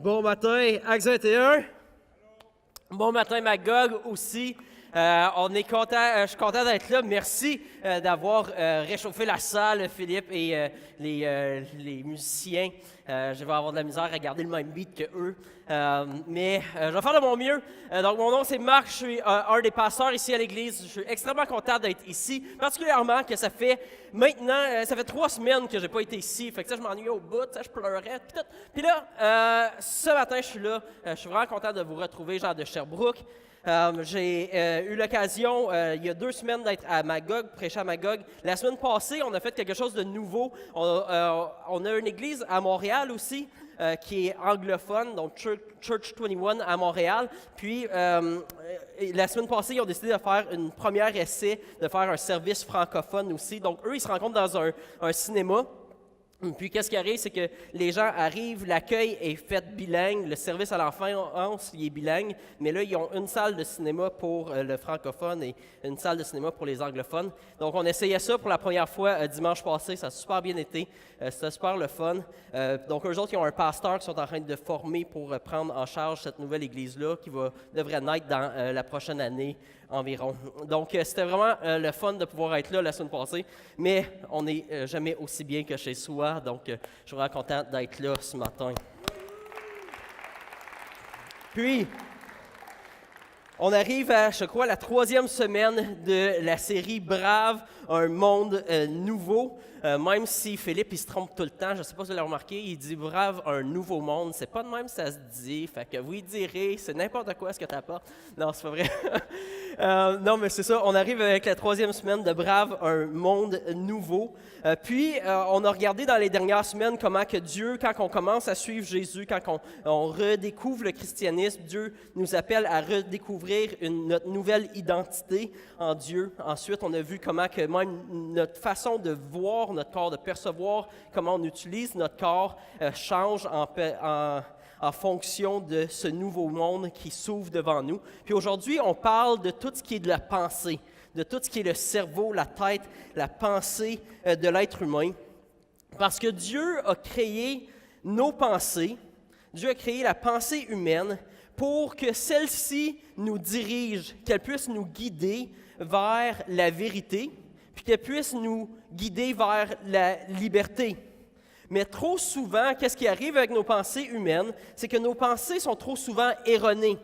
Bon matin, Acte 21. Bon matin, Magog aussi. On est content, je suis content d'être là. Merci d'avoir réchauffé la salle, Philippe et les musiciens. Je vais avoir de la misère à garder le même beat que eux. Mais je vais faire de mon mieux. Donc, mon nom, c'est Marc. Je suis un des pasteurs ici à l'église. Je suis extrêmement content d'être ici. Particulièrement que ça fait maintenant, ça fait 3 semaines que je n'ai pas été ici. Fait que ça, je m'ennuyais au bout, ça, je pleurais. Puis là, ce matin, je suis là. Je suis vraiment content de vous retrouver, genre de Sherbrooke. J'ai eu l'occasion, il y a 2 semaines, d'être à Magog, prêcher à Magog. La semaine passée, on a fait quelque chose de nouveau. On a une église à Montréal aussi, qui est anglophone, donc Church 21 à Montréal. Puis, la semaine passée, ils ont décidé de faire une première essai, de faire un service francophone aussi. Donc, eux, ils se rencontrent dans un cinéma. Puis, qu'est-ce qui arrive, c'est que les gens arrivent, l'accueil est fait bilingue, le service à l'enfance, il est bilingue, mais là, ils ont une salle de cinéma pour le francophone et une salle de cinéma pour les anglophones. Donc, on essayait ça pour la première fois dimanche passé, ça a super bien été, c'était super le fun. Donc, eux autres, ils ont un pasteur qui sont en train de former pour prendre en charge cette nouvelle église-là qui devrait naître dans la prochaine année environ. Donc, c'était vraiment le fun de pouvoir être là la semaine passée, mais on n'est jamais aussi bien que chez soi, donc je suis vraiment content d'être là ce matin. Puis, on arrive à, je crois, la 3e semaine de la série Brave, un monde nouveau. Même si Philippe, il se trompe tout le temps, je ne sais pas si vous l'avez remarqué, il dit Brave, un nouveau monde. C'est pas de même que ça se dit, fait que vous y direz, c'est n'importe quoi ce que tu apportes. Non, c'est pas vrai. Non, mais c'est ça, on arrive avec la 3e semaine de Brave, un monde nouveau. Puis, on a regardé dans les dernières semaines comment que Dieu, quand on commence à suivre Jésus, quand on redécouvre le christianisme, Dieu nous appelle à redécouvrir notre nouvelle identité en Dieu. Ensuite, on a vu comment que même notre façon de voir notre corps, de percevoir comment on utilise notre corps, change en fonction de ce nouveau monde qui s'ouvre devant nous. Puis aujourd'hui, on parle de tout ce qui est de la pensée, de tout ce qui est le cerveau, la tête, la pensée de l'être humain. Parce que Dieu a créé nos pensées, Dieu a créé la pensée humaine pour que celle-ci nous dirige, qu'elle puisse nous guider vers la vérité, puis qu'elle puisse nous guider vers la liberté. Mais trop souvent, qu'est-ce qui arrive avec nos pensées humaines? C'est que nos pensées sont trop souvent erronées.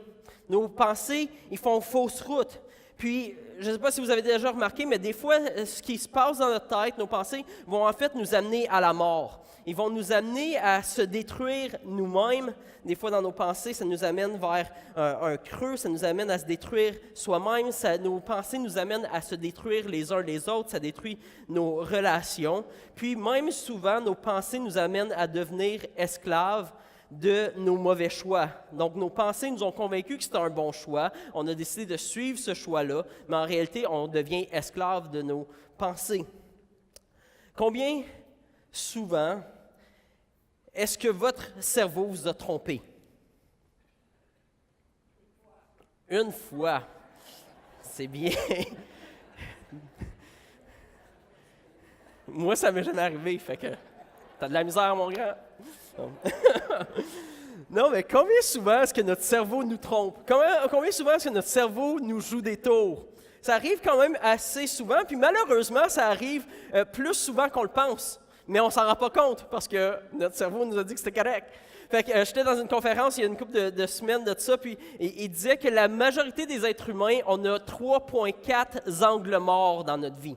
Nos pensées, ils font fausse route. Puis, je ne sais pas si vous avez déjà remarqué, mais des fois, ce qui se passe dans notre tête, nos pensées, vont en fait nous amener à la mort. Ils vont nous amener à se détruire nous-mêmes. Des fois, dans nos pensées, ça nous amène vers un creux, ça nous amène à se détruire soi-même. Nos pensées nous amènent à se détruire les uns les autres, ça détruit nos relations. Puis, même souvent, nos pensées nous amènent à devenir esclaves de nos mauvais choix. Donc, nos pensées nous ont convaincus que c'était un bon choix. On a décidé de suivre ce choix-là, mais en réalité, on devient esclave de nos pensées. Combien souvent est-ce que votre cerveau vous a trompé? Une fois. C'est bien. Moi, ça m'est jamais arrivé, fait que t'as de la misère, mon grand. Non, mais combien souvent est-ce que notre cerveau nous trompe? Combien souvent est-ce que notre cerveau nous joue des tours? Ça arrive quand même assez souvent, puis malheureusement, ça arrive plus souvent qu'on le pense. Mais on ne s'en rend pas compte parce que notre cerveau nous a dit que c'était correct. Fait que j'étais dans une conférence il y a une couple de semaines de ça, puis il disait que la majorité des êtres humains, on a 3,4 angles morts dans notre vie.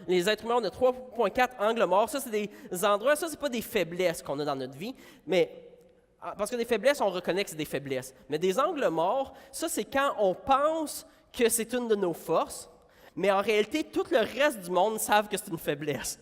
Les êtres humains, on a 3,4 angles morts. Ça, c'est des endroits, ça, c'est pas des faiblesses qu'on a dans notre vie, mais parce que des faiblesses, on reconnaît que c'est des faiblesses. Mais des angles morts, ça, c'est quand on pense que c'est une de nos forces, mais en réalité, tout le reste du monde savent que c'est une faiblesse.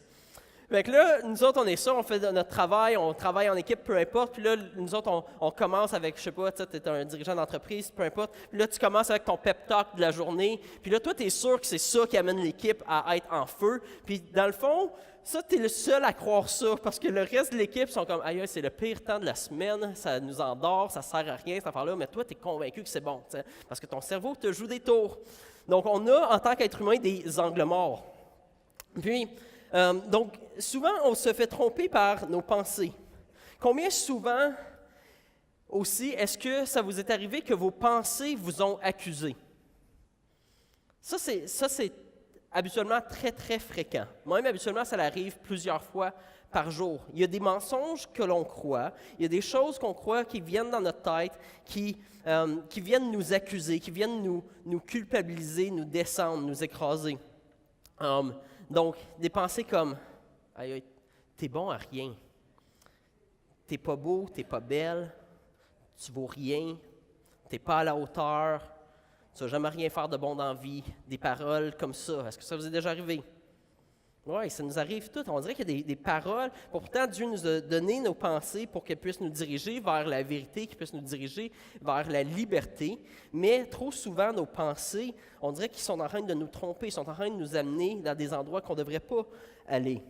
Fait que là, nous autres, on est ça, on fait notre travail, on travaille en équipe, peu importe. Puis là, nous autres, on commence avec, je sais pas, tu es un dirigeant d'entreprise, peu importe. Puis là, tu commences avec ton pep talk de la journée. Puis là, toi, tu es sûr que c'est ça qui amène l'équipe à être en feu. Puis dans le fond, ça, tu es le seul à croire ça, parce que le reste de l'équipe sont comme, aïe, c'est le pire temps de la semaine, ça nous endort, ça sert à rien, cette affaire-là. Mais toi, tu es convaincu que c'est bon, t'sais, parce que ton cerveau te joue des tours. Donc, on a, en tant qu'être humain, des angles morts. Puis, donc, souvent, on se fait tromper par nos pensées. Combien souvent Aussi, est-ce que ça vous est arrivé que vos pensées vous ont accusé? Ça, c'est habituellement très, très fréquent. Même habituellement, ça arrive plusieurs fois par jour. Il y a des mensonges que l'on croit, il y a des choses qu'on croit qui viennent dans notre tête, qui viennent nous accuser, qui viennent nous culpabiliser, nous descendre, nous écraser. Donc, des pensées comme « Aïe, t'es bon à rien, t'es pas beau, t'es pas belle, tu vaux rien, t'es pas à la hauteur, tu vas jamais rien faire de bon dans la vie », des paroles comme ça. Est-ce que ça vous est déjà arrivé? Oui, ça nous arrive tout. On dirait qu'il y a des paroles. Pourtant, Dieu nous a donné nos pensées pour qu'elles puissent nous diriger vers la vérité, qu'elles puissent nous diriger vers la liberté. Mais trop souvent, nos pensées, on dirait qu'ils sont en train de nous tromper, ils sont en train de nous amener dans des endroits qu'on ne devrait pas aller.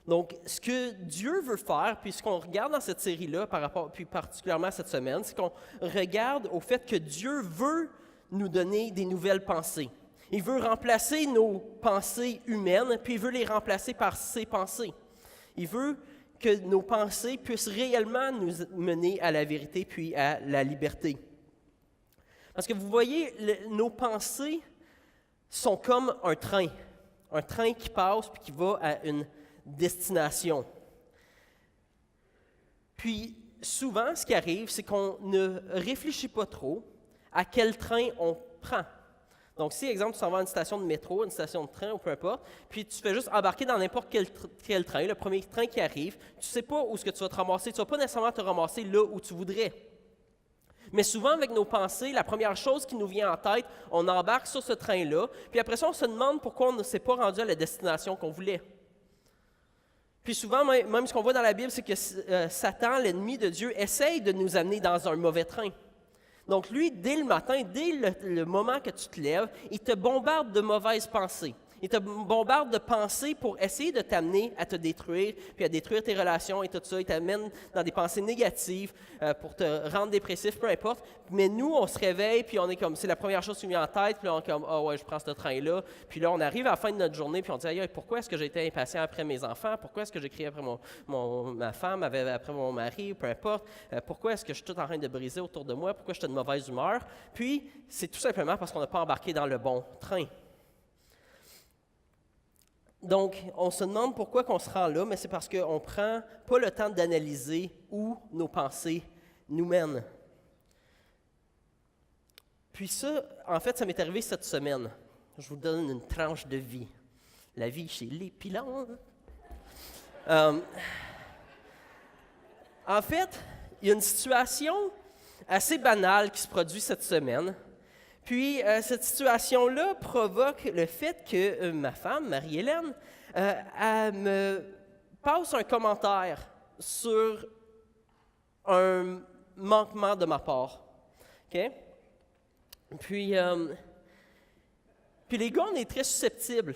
Donc, ce que Dieu veut faire, puis ce qu'on regarde dans cette série-là, puis particulièrement cette semaine, c'est qu'on regarde au fait que Dieu veut nous donner des nouvelles pensées. Il veut remplacer nos pensées humaines, puis il veut les remplacer par ses pensées. Il veut que nos pensées puissent réellement nous mener à la vérité, puis à la liberté. Parce que vous voyez, nos pensées sont comme un train qui passe, puis qui va à une destination. Puis, souvent, ce qui arrive, c'est qu'on ne réfléchit pas trop à quel train on prend. Donc, si, exemple, tu s'en vas à une station de métro, une station de train ou peu importe, puis tu fais juste embarquer dans n'importe quel train, le premier train qui arrive, tu ne sais pas où est-ce que tu vas te ramasser. Tu ne vas pas nécessairement te ramasser là où tu voudrais. Mais souvent, avec nos pensées, la première chose qui nous vient en tête, on embarque sur ce train-là, puis après ça, on se demande pourquoi on ne s'est pas rendu à la destination qu'on voulait. Puis souvent, même ce qu'on voit dans la Bible, c'est que Satan, l'ennemi de Dieu, essaye de nous amener dans un mauvais train. Donc lui, dès le matin, dès le moment que tu te lèves, il te bombarde de mauvaises pensées. Il te bombarde de pensées pour essayer de t'amener à te détruire, puis à détruire tes relations et tout ça. Il t'amène dans des pensées négatives pour te rendre dépressif, peu importe. Mais nous, on se réveille, puis on est comme, c'est la première chose qui nous vient en tête, puis là, on est comme, « Ah ouais, je prends ce train-là. » Puis là, on arrive à la fin de notre journée, puis on dit, « Aïe, pourquoi est-ce que j'ai été impatient après mes enfants? Pourquoi est-ce que j'ai crié après ma femme, après mon mari, peu importe? Pourquoi est-ce que je suis tout en train de briser autour de moi? Pourquoi je suis de mauvaise humeur? » Puis, c'est tout simplement parce qu'on n'a pas embarqué dans le bon train. Donc, on se demande pourquoi on se rend là, mais c'est parce qu'on ne prend pas le temps d'analyser où nos pensées nous mènent. Puis ça, en fait, ça m'est arrivé cette semaine. Je vous donne une tranche de vie. La vie chez les pilons. En fait, il y a une situation assez banale qui se produit cette semaine. Puis, cette situation-là provoque le fait que ma femme, Marie-Hélène, elle me passe un commentaire sur un manquement de ma part. OK? Puis les gars, on est très susceptibles.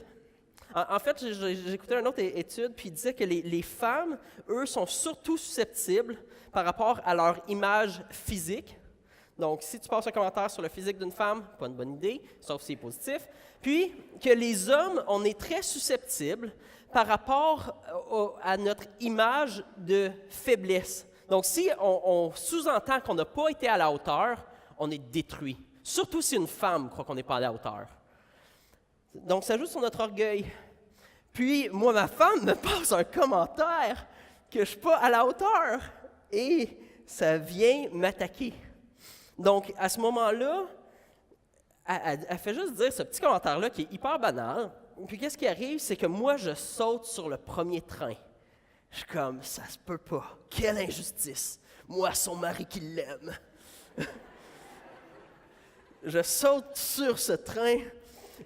En fait, j'écoutais une autre étude, puis il disait que les femmes, eux, sont surtout susceptibles par rapport à leur image physique. Donc, si tu passes un commentaire sur le physique d'une femme, pas une bonne idée, sauf si c'est positif. Puis, que les hommes, on est très susceptibles par rapport à notre image de faiblesse. Donc, si on sous-entend qu'on n'a pas été à la hauteur, on est détruit. Surtout si une femme croit qu'on n'est pas à la hauteur. Donc, ça joue sur notre orgueil. Puis, moi, ma femme me passe un commentaire que je ne suis pas à la hauteur. Et ça vient m'attaquer. Donc, à ce moment-là, elle fait juste dire ce petit commentaire-là qui est hyper banal. Puis, qu'est-ce qui arrive? C'est que moi, je saute sur le premier train. Je suis comme, ça se peut pas. Quelle injustice. Moi, son mari qui l'aime. Je saute sur ce train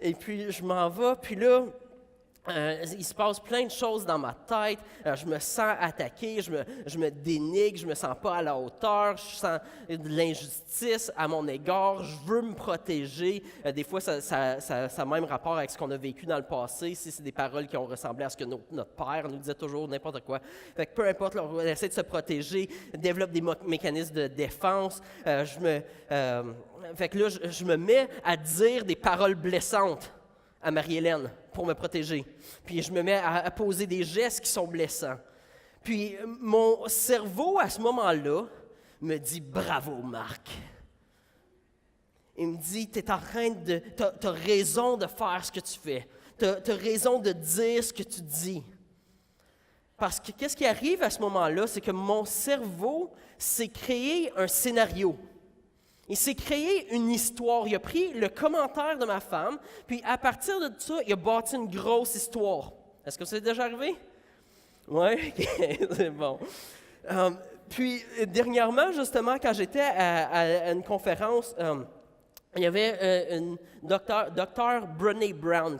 et puis je m'en vais. Puis là, il se passe plein de choses dans ma tête. Je me sens attaqué, je me dénigre, je me sens pas à la hauteur, je sens de l'injustice à mon égard, je veux me protéger. Des fois, ça a même rapport avec ce qu'on a vécu dans le passé. Si c'est des paroles qui ont ressemblé à ce que notre père nous disait toujours, n'importe quoi. Fait que peu importe, on essaie de se protéger, développe des mécanismes de défense. Fait que là, je me mets à dire des paroles blessantes à Marie-Hélène pour me protéger. Puis je me mets à poser des gestes qui sont blessants. Puis mon cerveau, à ce moment-là, me dit « Bravo, Marc ». Il me dit, t'as raison de faire ce que tu fais. T'as raison de dire ce que tu dis. Parce que qu'est-ce qui arrive à ce moment-là, c'est que mon cerveau s'est créé un scénario. Il s'est créé une histoire. Il a pris le commentaire de ma femme, puis à partir de ça, il a bâti une grosse histoire. Est-ce que ça est déjà arrivé? Oui, c'est bon. Puis, dernièrement, justement, quand j'étais à une conférence, il y avait une docteur Brené Brown,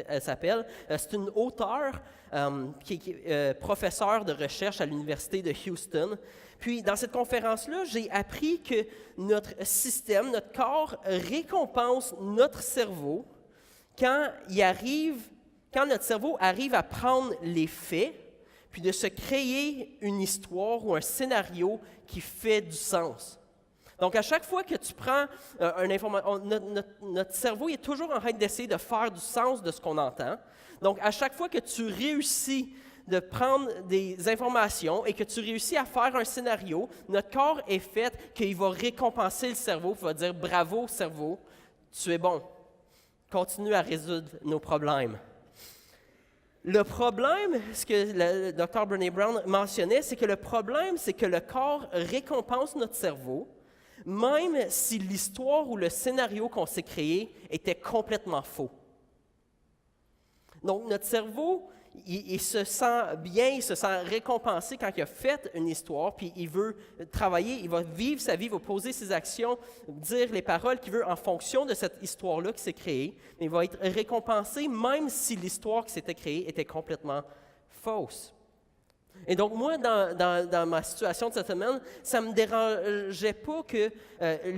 elle s'appelle. C'est une auteure qui est professeure de recherche à l'Université de Houston. Puis, dans cette conférence-là, j'ai appris que notre système, notre corps, récompense notre cerveau quand notre cerveau arrive à prendre les faits, puis de se créer une histoire ou un scénario qui fait du sens. Donc, à chaque fois que tu prends une information, notre cerveau est toujours en train d'essayer de faire du sens de ce qu'on entend. Donc, à chaque fois que tu réussis de prendre des informations et que tu réussis à faire un scénario, notre corps est fait qu'il va récompenser le cerveau, il va dire « Bravo, cerveau, tu es bon. Continue à résoudre nos problèmes. » Le problème, ce que le Dr. Brené Brown mentionnait, c'est que le problème, c'est que le corps récompense notre cerveau, même si l'histoire ou le scénario qu'on s'est créé était complètement faux. Donc, notre cerveau, il se sent bien, il se sent récompensé quand il a fait une histoire, puis il veut travailler, il va vivre sa vie, il va poser ses actions, dire les paroles qu'il veut en fonction de cette histoire-là qui s'est créée, mais il va être récompensé même si l'histoire qui s'était créée était complètement fausse. Et donc, moi, dans ma situation de cette semaine, ça ne me dérangeait pas que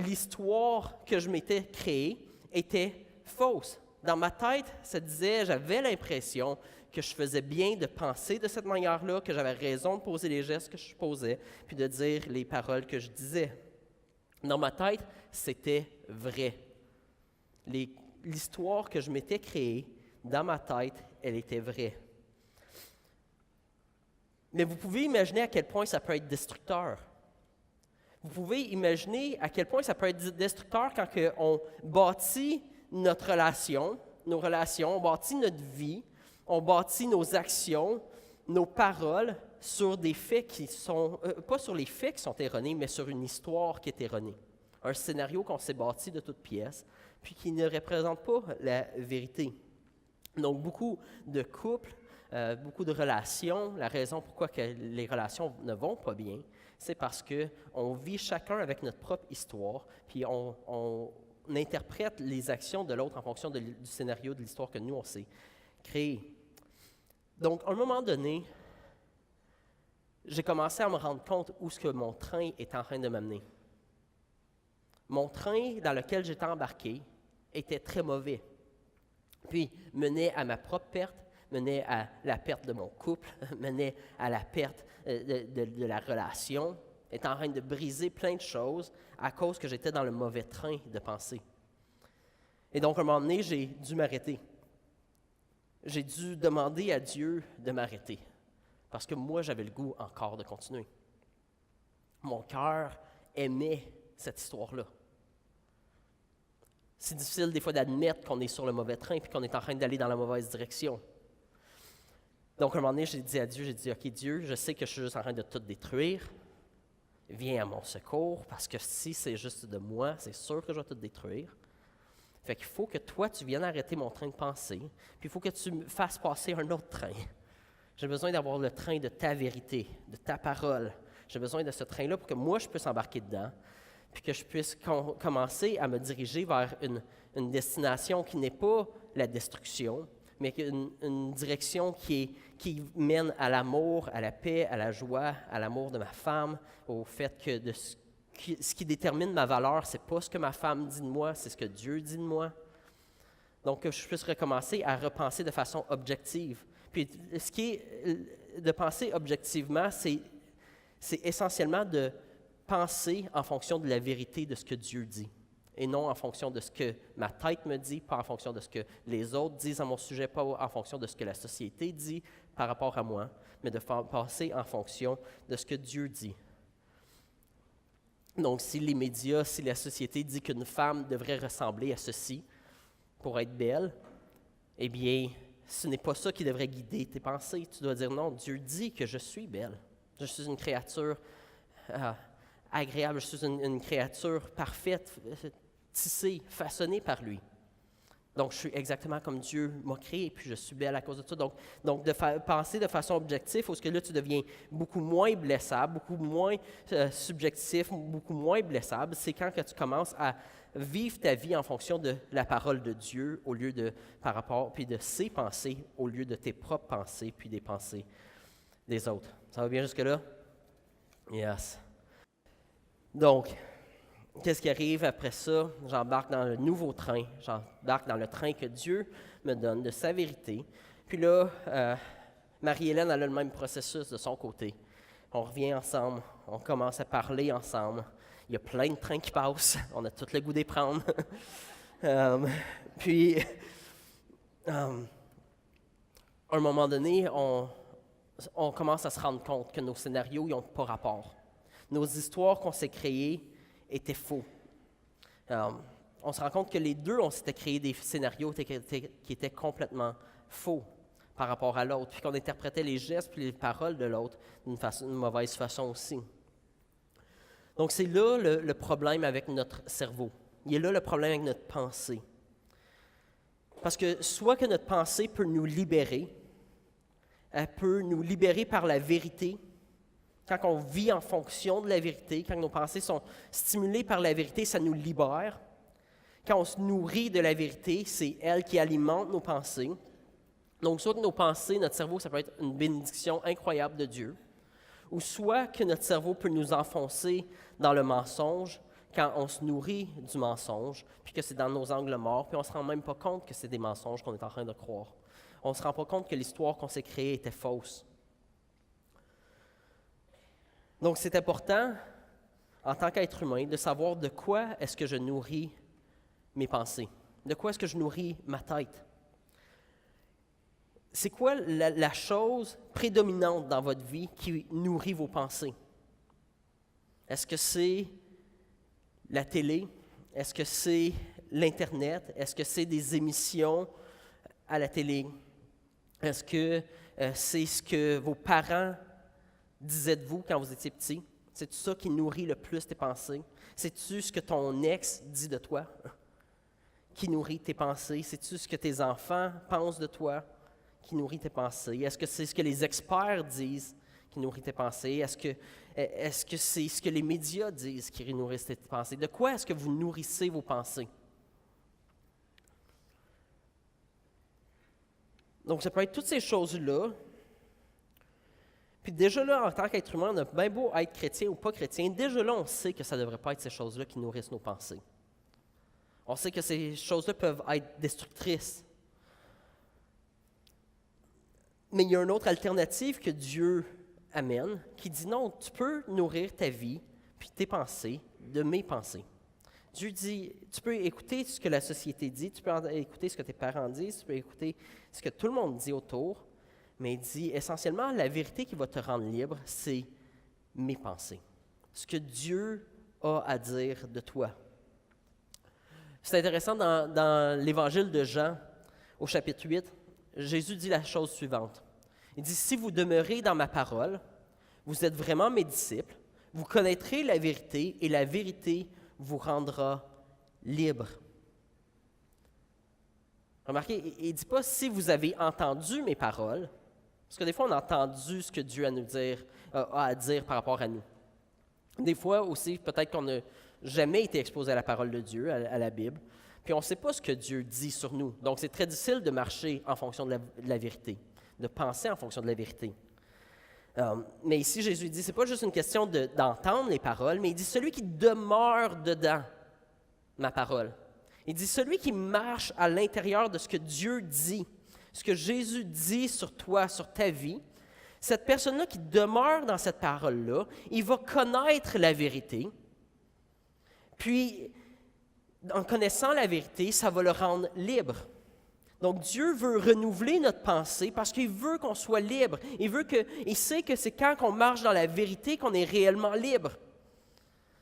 l'histoire que je m'étais créée était fausse. Dans ma tête, ça disait, j'avais l'impression que je faisais bien de penser de cette manière-là, que j'avais raison de poser les gestes que je posais, puis de dire les paroles que je disais. Dans ma tête, c'était vrai. L'histoire que je m'étais créée, dans ma tête, elle était vraie. Mais vous pouvez imaginer à quel point ça peut être destructeur. Vous pouvez imaginer à quel point ça peut être destructeur quand on bâtit notre relation, nos relations, on bâtit notre vie, on bâtit nos actions, nos paroles sur des faits qui sont, pas sur les faits qui sont erronés, mais sur une histoire qui est erronée. Un scénario qu'on s'est bâti de toutes pièces, puis qui ne représente pas la vérité. Donc, beaucoup de couples, beaucoup de relations, la raison pourquoi que les relations ne vont pas bien, c'est parce qu'on vit chacun avec notre propre histoire, puis on interprète les actions de l'autre en fonction du scénario de l'histoire que nous, on s'est créé. Donc, à un moment donné, j'ai commencé à me rendre compte où ce que mon train est en train de m'amener. Mon train dans lequel j'étais embarqué était très mauvais, puis menait à ma propre perte, menait à la perte de mon couple, menait à la perte de la relation, était en train de briser plein de choses à cause que j'étais dans le mauvais train de pensée. Et donc, à un moment donné, j'ai dû m'arrêter. J'ai dû demander à Dieu de m'arrêter, parce que moi, j'avais le goût encore de continuer. Mon cœur aimait cette histoire-là. C'est difficile des fois d'admettre qu'on est sur le mauvais train et qu'on est en train d'aller dans la mauvaise direction. Donc, à un moment donné, j'ai dit à Dieu, OK, Dieu, je sais que je suis juste en train de tout détruire. Viens à mon secours, parce que si c'est juste de moi, c'est sûr que je vais tout détruire. Fait qu'il faut que toi, tu viennes arrêter mon train de pensée, puis il faut que tu me fasses passer un autre train. J'ai besoin d'avoir le train de ta vérité, de ta parole. J'ai besoin de ce train-là pour que moi, je puisse embarquer dedans, puis que je puisse commencer à me diriger vers une destination qui n'est pas la destruction, mais une direction qui mène à l'amour, à la paix, à la joie, à l'amour de ma femme, au fait que ce qui détermine ma valeur, ce n'est pas ce que ma femme dit de moi, c'est ce que Dieu dit de moi. Donc, que je puisse recommencer à repenser de façon objective. Puis, ce qui est de penser objectivement, c'est essentiellement de penser en fonction de la vérité de ce que Dieu dit, et non en fonction de ce que ma tête me dit, pas en fonction de ce que les autres disent à mon sujet, pas en fonction de ce que la société dit par rapport à moi, mais de penser en fonction de ce que Dieu dit. Donc, si les médias, si la société dit qu'une femme devrait ressembler à ceci pour être belle, eh bien, ce n'est pas ça qui devrait guider tes pensées. Tu dois dire non, Dieu dit que je suis belle. Je suis une créature agréable, je suis une créature parfaite, tissée, façonnée par lui. Donc, je suis exactement comme Dieu m'a créé, puis je suis belle à cause de ça. Donc de penser de façon objective, parce que là, tu deviens beaucoup moins blessable, beaucoup moins subjectif, beaucoup moins blessable, c'est quand que tu commences à vivre ta vie en fonction de la parole de Dieu, au lieu de, par rapport, puis de ses pensées, au lieu de tes propres pensées, puis des pensées des autres. Ça va bien jusque-là? Yes. Donc, qu'est-ce qui arrive après ça? J'embarque dans le nouveau train. J'embarque dans le train que Dieu me donne de sa vérité. Puis là, Marie-Hélène, elle a le même processus de son côté. On revient ensemble, on commence à parler ensemble. Il y a plein de trains qui passent. On a tout le goût d'y prendre. Puis, à un moment donné, on commence à se rendre compte que nos scénarios n'ont pas rapport. Nos histoires qu'on s'est créées étaient faux. On se rend compte que les deux, on s'était créé des scénarios qui étaient complètement faux par rapport à l'autre, puis qu'on interprétait les gestes puis les paroles de l'autre d'une mauvaise façon aussi. Donc, c'est là le problème avec notre cerveau. Il est là le problème avec notre pensée. Parce que soit que notre pensée peut nous libérer, elle peut nous libérer par la vérité. Quand on vit en fonction de la vérité, quand nos pensées sont stimulées par la vérité, ça nous libère. Quand on se nourrit de la vérité, c'est elle qui alimente nos pensées. Donc, soit que nos pensées, notre cerveau, ça peut être une bénédiction incroyable de Dieu, ou soit que notre cerveau peut nous enfoncer dans le mensonge quand on se nourrit du mensonge, puis que c'est dans nos angles morts, puis on ne se rend même pas compte que c'est des mensonges qu'on est en train de croire. On ne se rend pas compte que l'histoire qu'on s'est créée était fausse. Donc, c'est important, en tant qu'être humain, de savoir de quoi est-ce que je nourris mes pensées. De quoi est-ce que je nourris ma tête. C'est quoi la chose prédominante dans votre vie qui nourrit vos pensées? Est-ce que c'est la télé? Est-ce que c'est l'Internet? Est-ce que c'est des émissions à la télé? Est-ce que c'est ce que vos parents disaient de vous quand vous étiez petit? C'est-tu ça qui nourrit le plus tes pensées? C'est-tu ce que ton ex dit de toi qui nourrit tes pensées? C'est-tu ce que tes enfants pensent de toi qui nourrit tes pensées? Est-ce que c'est ce que les experts disent qui nourrit tes pensées? Est-ce que c'est ce que les médias disent qui nourrissent tes pensées? De quoi est-ce que vous nourrissez vos pensées? Donc, ça peut être toutes ces choses-là. Puis déjà là, en tant qu'être humain, on a bien beau être chrétien ou pas chrétien, déjà là, on sait que ça ne devrait pas être ces choses-là qui nourrissent nos pensées. On sait que ces choses-là peuvent être destructrices. Mais il y a une autre alternative que Dieu amène, qui dit non, tu peux nourrir ta vie, puis tes pensées, de mes pensées. Dieu dit, tu peux écouter ce que la société dit, tu peux écouter ce que tes parents disent, tu peux écouter ce que tout le monde dit autour, mais il dit essentiellement, la vérité qui va te rendre libre, c'est mes pensées. Ce que Dieu a à dire de toi. C'est intéressant, dans l'Évangile de Jean, au chapitre 8, Jésus dit la chose suivante. Il dit, si vous demeurez dans ma parole, vous êtes vraiment mes disciples, vous connaîtrez la vérité et la vérité vous rendra libre. Remarquez, il ne dit pas si vous avez entendu mes paroles, parce que des fois on a entendu ce que Dieu a à dire par rapport à nous. Des fois aussi, peut-être qu'on n'a jamais été exposé à la parole de Dieu, à la Bible, puis on ne sait pas ce que Dieu dit sur nous. Donc c'est très difficile de marcher en fonction de la vérité, de penser en fonction de la vérité. Mais ici, Jésus dit, ce n'est pas juste une question d'entendre les paroles, mais il dit, celui qui demeure dedans ma parole. Il dit, celui qui marche à l'intérieur de ce que Dieu dit, ce que Jésus dit sur toi, sur ta vie, cette personne-là qui demeure dans cette parole-là, il va connaître la vérité, puis en connaissant la vérité, ça va le rendre libre. Donc, Dieu veut renouveler notre pensée parce qu'il veut qu'on soit libre. Il sait que c'est quand on marche dans la vérité qu'on est réellement libre.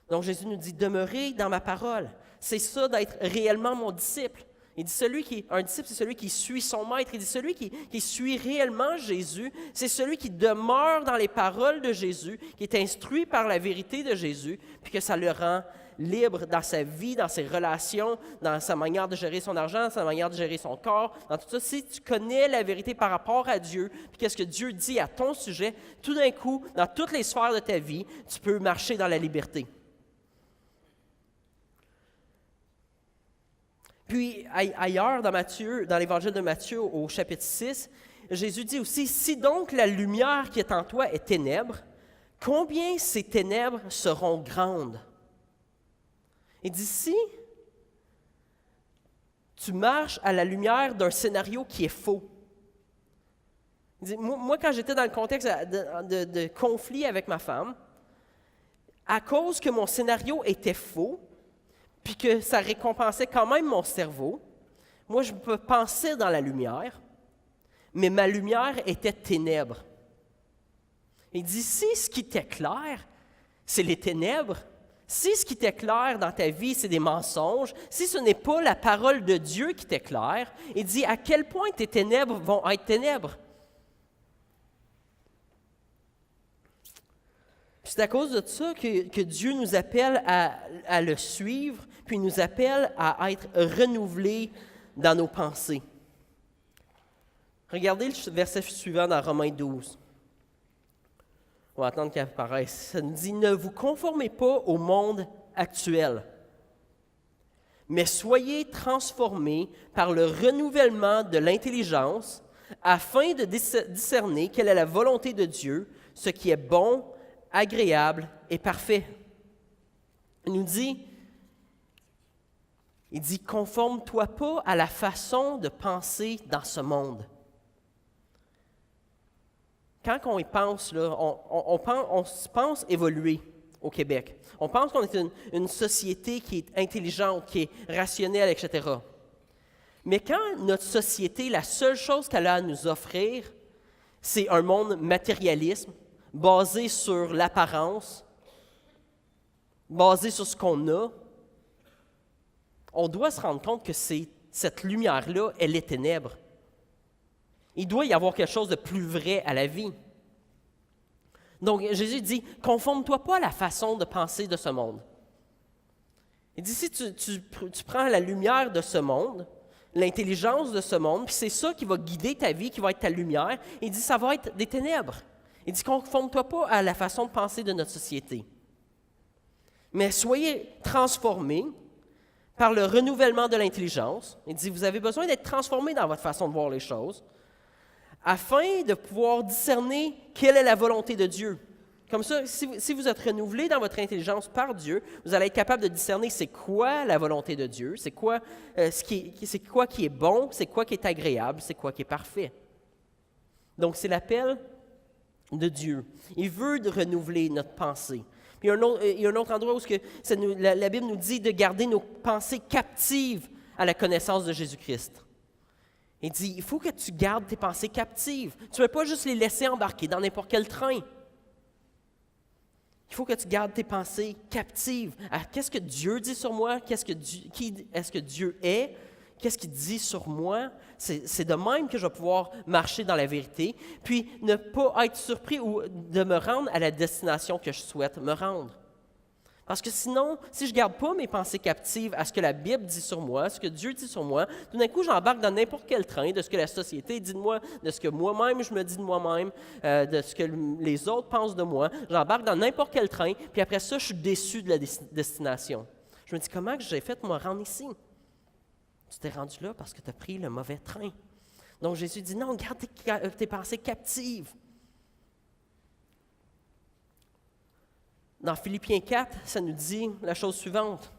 Donc Jésus nous dit, demeurez dans ma parole. C'est ça d'être réellement mon disciple. Il dit, un disciple, c'est celui qui suit son maître. Il dit, celui qui suit réellement Jésus, c'est celui qui demeure dans les paroles de Jésus, qui est instruit par la vérité de Jésus, puis que ça le rend libre dans sa vie, dans ses relations, dans sa manière de gérer son argent, dans sa manière de gérer son corps, dans tout ça. Si tu connais la vérité par rapport à Dieu, puis qu'est-ce que Dieu dit à ton sujet, tout d'un coup, dans toutes les sphères de ta vie, tu peux marcher dans la liberté. Puis ailleurs, dans l'évangile de Matthieu, au chapitre 6, Jésus dit aussi, « Si donc la lumière qui est en toi est ténèbres, combien ces ténèbres seront grandes? » Il dit, si tu marches à la lumière d'un scénario qui est faux. Il dit, moi, quand j'étais dans le contexte de conflit avec ma femme, à cause que mon scénario était faux, puis que ça récompensait quand même mon cerveau, moi, je peux penser dans la lumière, mais ma lumière était ténèbres. Il dit, si ce qui t'éclaire, c'est les ténèbres, si ce qui t'éclaire dans ta vie, c'est des mensonges, si ce n'est pas la parole de Dieu qui t'éclaire, il dit, à quel point tes ténèbres vont être ténèbres? C'est à cause de ça que Dieu nous appelle à le suivre, puis nous appelle à être renouvelés dans nos pensées. Regardez le verset suivant dans Romains 12. On va attendre qu'il apparaisse. Ça nous dit, « Ne vous conformez pas au monde actuel, mais soyez transformés par le renouvellement de l'intelligence, afin de discerner quelle est la volonté de Dieu, ce qui est bon, agréable et parfait. » Il nous dit, « Conforme-toi pas à la façon de penser dans ce monde. » Quand on y pense, là, on se pense évoluer au Québec. On pense qu'on est une société qui est intelligente, qui est rationnelle, etc. Mais quand notre société, la seule chose qu'elle a à nous offrir, c'est un monde matérialisme, basé sur l'apparence, basé sur ce qu'on a, on doit se rendre compte que cette lumière-là, elle est ténèbre. Il doit y avoir quelque chose de plus vrai à la vie. Donc, Jésus dit, « Conforme-toi pas à la façon de penser de ce monde. » Il dit, si tu prends la lumière de ce monde, l'intelligence de ce monde, puis c'est ça qui va guider ta vie, qui va être ta lumière, il dit, ça va être des ténèbres. Il dit, conforme-toi pas à la façon de penser de notre société. Mais soyez transformés par le renouvellement de l'intelligence. Il dit, vous avez besoin d'être transformés dans votre façon de voir les choses, afin de pouvoir discerner quelle est la volonté de Dieu. Comme ça, si vous êtes renouvelés dans votre intelligence par Dieu, vous allez être capable de discerner c'est quoi la volonté de Dieu, c'est quoi qui est bon, c'est quoi qui est agréable, c'est quoi qui est parfait. Donc, c'est l'appel de Dieu. Il veut renouveler notre pensée. Puis il y a un autre endroit où la Bible nous dit de garder nos pensées captives à la connaissance de Jésus-Christ. Il dit, il faut que tu gardes tes pensées captives. Tu ne peux pas juste les laisser embarquer dans n'importe quel train. Il faut que tu gardes tes pensées captives. Qu'est-ce que Dieu dit sur moi? Qui est-ce que Dieu est? Qu'est-ce qu'il dit sur moi? C'est de même que je vais pouvoir marcher dans la vérité, puis ne pas être surpris ou de me rendre à la destination que je souhaite me rendre. Parce que sinon, si je ne garde pas mes pensées captives à ce que la Bible dit sur moi, ce que Dieu dit sur moi, tout d'un coup, j'embarque dans n'importe quel train de ce que la société dit de moi, de ce que moi-même je me dis de moi-même, de ce que les autres pensent de moi. J'embarque dans n'importe quel train, puis après ça, je suis déçu de la destination. Je me dis, comment j'ai fait pour me rendre ici? Tu t'es rendu là parce que tu as pris le mauvais train. Donc Jésus dit, non, garde tes pensées captives. Dans Philippiens 4, ça nous dit la chose suivante.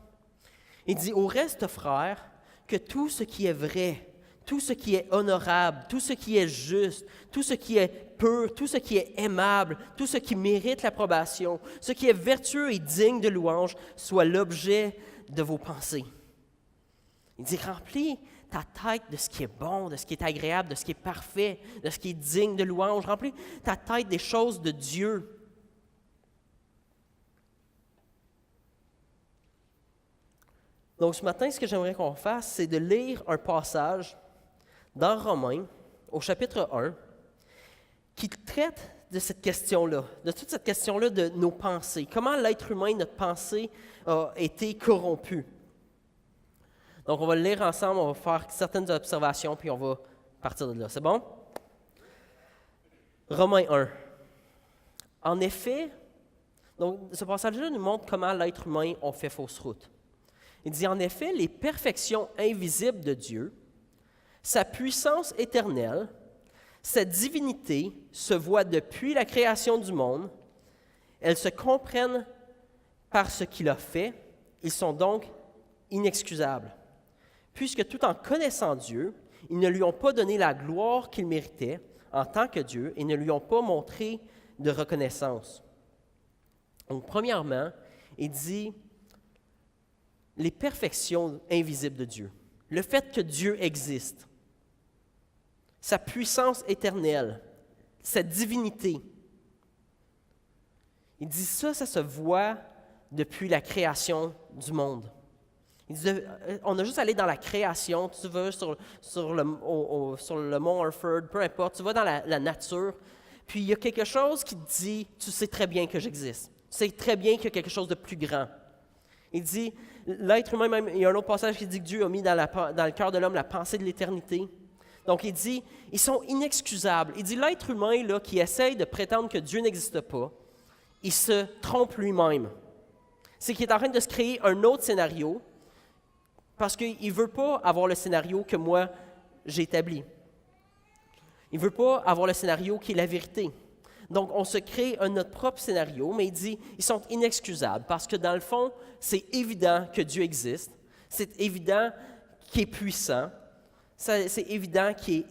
Il dit, « Au reste, frères, que tout ce qui est vrai, tout ce qui est honorable, tout ce qui est juste, tout ce qui est pur, tout ce qui est aimable, tout ce qui mérite l'approbation, ce qui est vertueux et digne de louange, soit l'objet de vos pensées. » Il dit, remplis ta tête de ce qui est bon, de ce qui est agréable, de ce qui est parfait, de ce qui est digne de louange. Remplis ta tête des choses de Dieu. Donc ce matin, ce que j'aimerais qu'on fasse, c'est de lire un passage dans Romains, au chapitre 1, qui traite de cette question-là, de toute cette question-là de nos pensées. Comment l'être humain, notre pensée, a été corrompue. Donc on va le lire ensemble, on va faire certaines observations, puis on va partir de là. C'est bon? Romains 1. En effet, donc ce passage-là nous montre comment l'être humain a fait fausse route. Il dit, en effet, les perfections invisibles de Dieu, sa puissance éternelle, sa divinité se voient depuis la création du monde. Elles se comprennent par ce qu'il a fait. Ils sont donc inexcusables. Puisque tout en connaissant Dieu, ils ne lui ont pas donné la gloire qu'il méritait en tant que Dieu et ne lui ont pas montré de reconnaissance. Donc, premièrement, il dit les perfections invisibles de Dieu. Le fait que Dieu existe, sa puissance éternelle, sa divinité. Il dit ça se voit depuis la création du monde. Il dit, on a juste allé dans la création, tu vas sur le mont Harford, peu importe, tu vas dans la nature, puis il y a quelque chose qui te dit, tu sais très bien que j'existe. Tu sais très bien qu'il y a quelque chose de plus grand. Il dit, l'être humain, même, il y a un autre passage qui dit que Dieu a mis dans le cœur de l'homme la pensée de l'éternité. Donc il dit, ils sont inexcusables. Il dit, l'être humain là, qui essaye de prétendre que Dieu n'existe pas, il se trompe lui-même. C'est qu'il est en train de se créer un autre scénario parce qu'il ne veut pas avoir le scénario que moi j'ai établi. Il ne veut pas avoir le scénario qui est la vérité. Donc, on se crée notre propre scénario, mais il dit, ils sont inexcusables parce que dans le fond, c'est évident que Dieu existe, c'est évident qu'il est puissant, c'est évident qu'il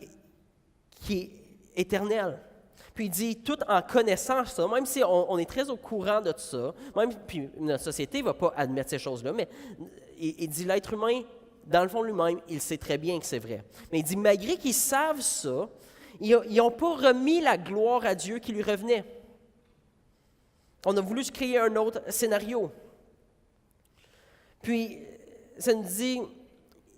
est éternel. Puis il dit, tout en connaissant ça, même si on est très au courant de tout ça, même puis notre société ne va pas admettre ces choses-là, mais il dit, l'être humain, dans le fond lui-même, il sait très bien que c'est vrai. Mais il dit, malgré qu'ils savent ça, ils n'ont pas remis la gloire à Dieu qui lui revenait. On a voulu se créer un autre scénario. Puis, ça nous dit,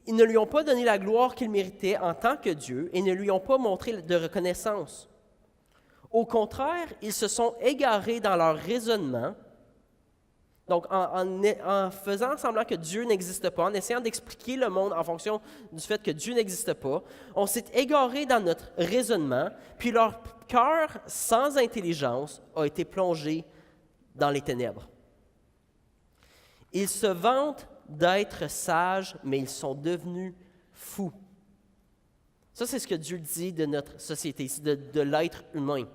ils ne lui ont pas donné la gloire qu'il méritait en tant que Dieu et ne lui ont pas montré de reconnaissance. Au contraire, ils se sont égarés dans leur raisonnement. Donc, en faisant semblant que Dieu n'existe pas, en essayant d'expliquer le monde en fonction du fait que Dieu n'existe pas, on s'est égaré dans notre raisonnement, puis leur cœur sans intelligence a été plongé dans les ténèbres. Ils se vantent d'être sages, mais ils sont devenus fous. Ça, c'est ce que Dieu dit de notre société, de l'être humain.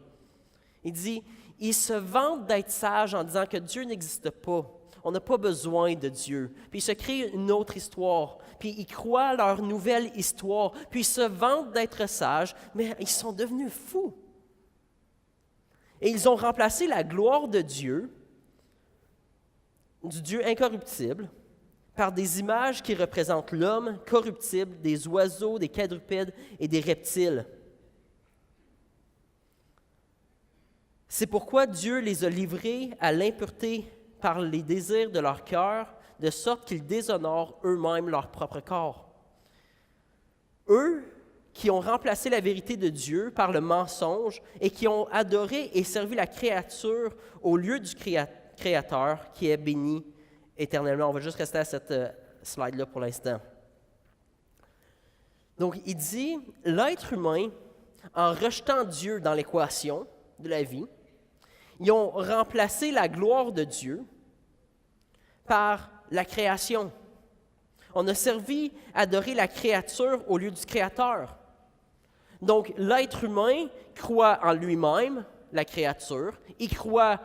Il dit, ils se vantent d'être sages en disant que Dieu n'existe pas. On n'a pas besoin de Dieu. Puis ils se créent une autre histoire. Puis ils croient à leur nouvelle histoire. Puis ils se vantent d'être sages, mais ils sont devenus fous. Et ils ont remplacé la gloire de Dieu, du Dieu incorruptible, par des images qui représentent l'homme corruptible, des oiseaux, des quadrupèdes et des reptiles. C'est pourquoi Dieu les a livrés à l'impureté par les désirs de leur cœur, de sorte qu'ils déshonorent eux-mêmes leur propre corps. Eux qui ont remplacé la vérité de Dieu par le mensonge et qui ont adoré et servi la créature au lieu du Créateur qui est béni éternellement. On va juste rester à cette slide-là pour l'instant. Donc, il dit, l'être humain, en rejetant Dieu dans l'équation de la vie, ils ont remplacé la gloire de Dieu par la création. On a servi à adorer la créature au lieu du Créateur. Donc, l'être humain croit en lui-même, la créature. Il croit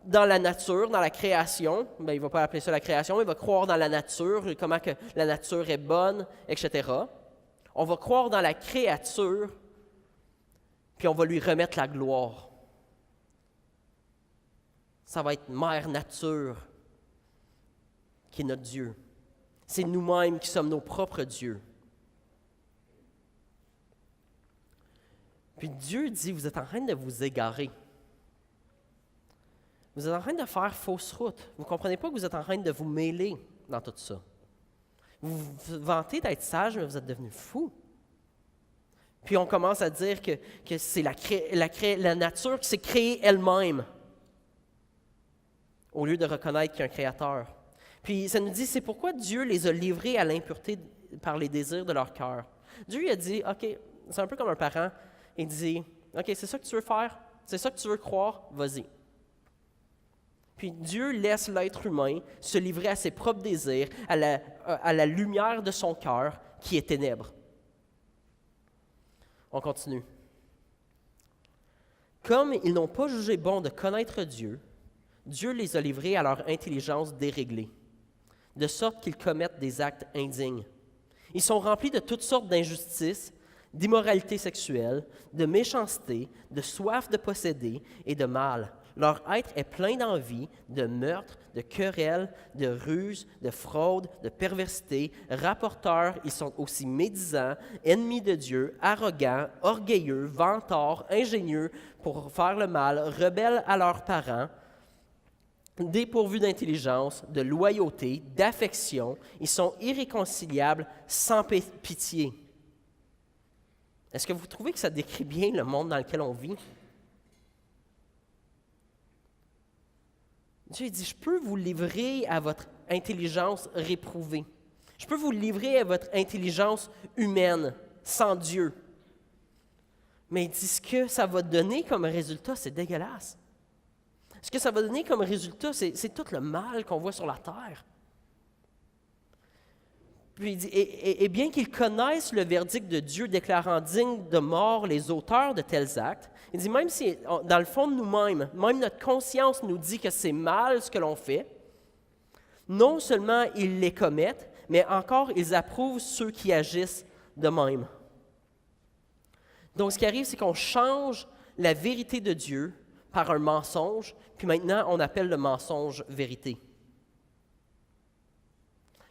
dans la nature, dans la création. Bien, il ne va pas appeler ça la création, mais il va croire dans la nature, comment que la nature est bonne, etc. On va croire dans la créature, puis on va lui remettre la gloire. Ça va être Mère Nature qui est notre Dieu. C'est nous-mêmes qui sommes nos propres dieux. Puis Dieu dit, vous êtes en train de vous égarer. Vous êtes en train de faire fausse route. Vous ne comprenez pas que vous êtes en train de vous mêler dans tout ça. Vous vous vantez d'être sage, mais vous êtes devenus fous. Puis on commence à dire que c'est la nature qui s'est créée elle-même, au lieu de reconnaître qu'il y a un créateur. Puis ça nous dit, c'est pourquoi Dieu les a livrés à l'impureté par les désirs de leur cœur. Dieu il a dit, OK, c'est un peu comme un parent, il dit, OK, c'est ça que tu veux faire? C'est ça que tu veux croire? Vas-y. Puis Dieu laisse l'être humain se livrer à ses propres désirs, à la lumière de son cœur qui est ténèbres. On continue. Comme ils n'ont pas jugé bon de connaître Dieu, Dieu les a livrés à leur intelligence déréglée, de sorte qu'ils commettent des actes indignes. Ils sont remplis de toutes sortes d'injustices, d'immoralité sexuelle, de méchanceté, de soif de posséder et de mal. Leur être est plein d'envie, de meurtre, de querelles, de ruses, de fraude, de perversité. Rapporteurs, ils sont aussi médisants, ennemis de Dieu, arrogants, orgueilleux, vantards, ingénieux pour faire le mal, rebelles à leurs parents, dépourvus d'intelligence, de loyauté, d'affection. Ils sont irréconciliables, sans pitié. Est-ce que vous trouvez que ça décrit bien le monde dans lequel on vit? Dieu dit, je peux vous livrer à votre intelligence réprouvée. Je peux vous livrer à votre intelligence humaine, sans Dieu. Mais il dit, ce que ça va donner comme résultat, c'est dégueulasse. Ce que ça va donner comme résultat, c'est tout le mal qu'on voit sur la terre. Puis il dit, et bien qu'ils connaissent le verdict de Dieu déclarant dignes de mort les auteurs de tels actes, il dit, même si dans le fond de nous-mêmes, même notre conscience nous dit que c'est mal ce que l'on fait, non seulement ils les commettent, mais encore ils approuvent ceux qui agissent de même. Donc ce qui arrive, c'est qu'on change la vérité de Dieu par un mensonge, puis maintenant on appelle le mensonge vérité.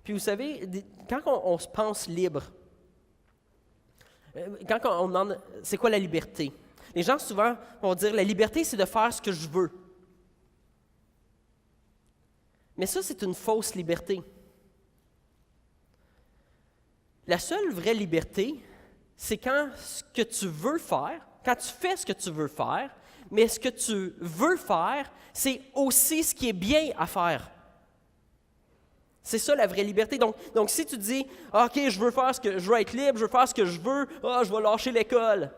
Puis vous savez, quand on se pense libre, quand on demande c'est quoi la liberté, les gens souvent vont dire la liberté c'est de faire ce que je veux. Mais ça c'est une fausse liberté. La seule vraie liberté, c'est quand ce que tu veux faire, quand tu fais ce que tu veux faire, mais ce que tu veux faire, c'est aussi ce qui est bien à faire. C'est ça la vraie liberté. Donc si tu dis, OK, je veux être libre, je veux faire ce que je veux, je vais lâcher l'école.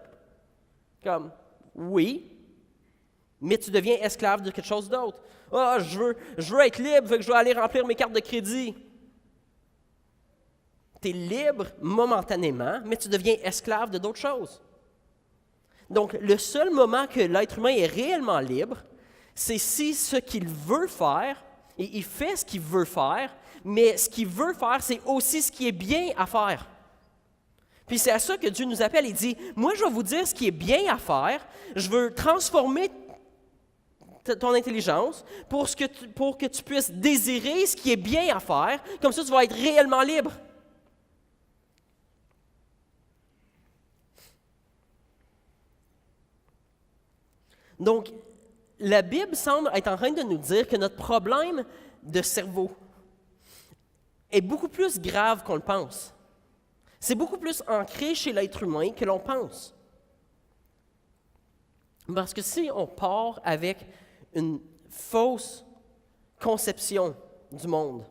Comme, oui, mais tu deviens esclave de quelque chose d'autre. Je veux être libre, fait que je vais aller remplir mes cartes de crédit. Tu es libre momentanément, mais tu deviens esclave de d'autres choses. Donc, le seul moment que l'être humain est réellement libre, c'est si ce qu'il veut faire, et il fait ce qu'il veut faire, mais ce qu'il veut faire, c'est aussi ce qui est bien à faire. Puis c'est à ça que Dieu nous appelle. Il dit, moi, je vais vous dire ce qui est bien à faire. Je veux transformer ton intelligence pour que tu puisses désirer ce qui est bien à faire. Comme ça, tu vas être réellement libre. Donc, la Bible semble être en train de nous dire que notre problème de cerveau est beaucoup plus grave qu'on le pense. C'est beaucoup plus ancré chez l'être humain que l'on pense. Parce que si on part avec une fausse conception du monde,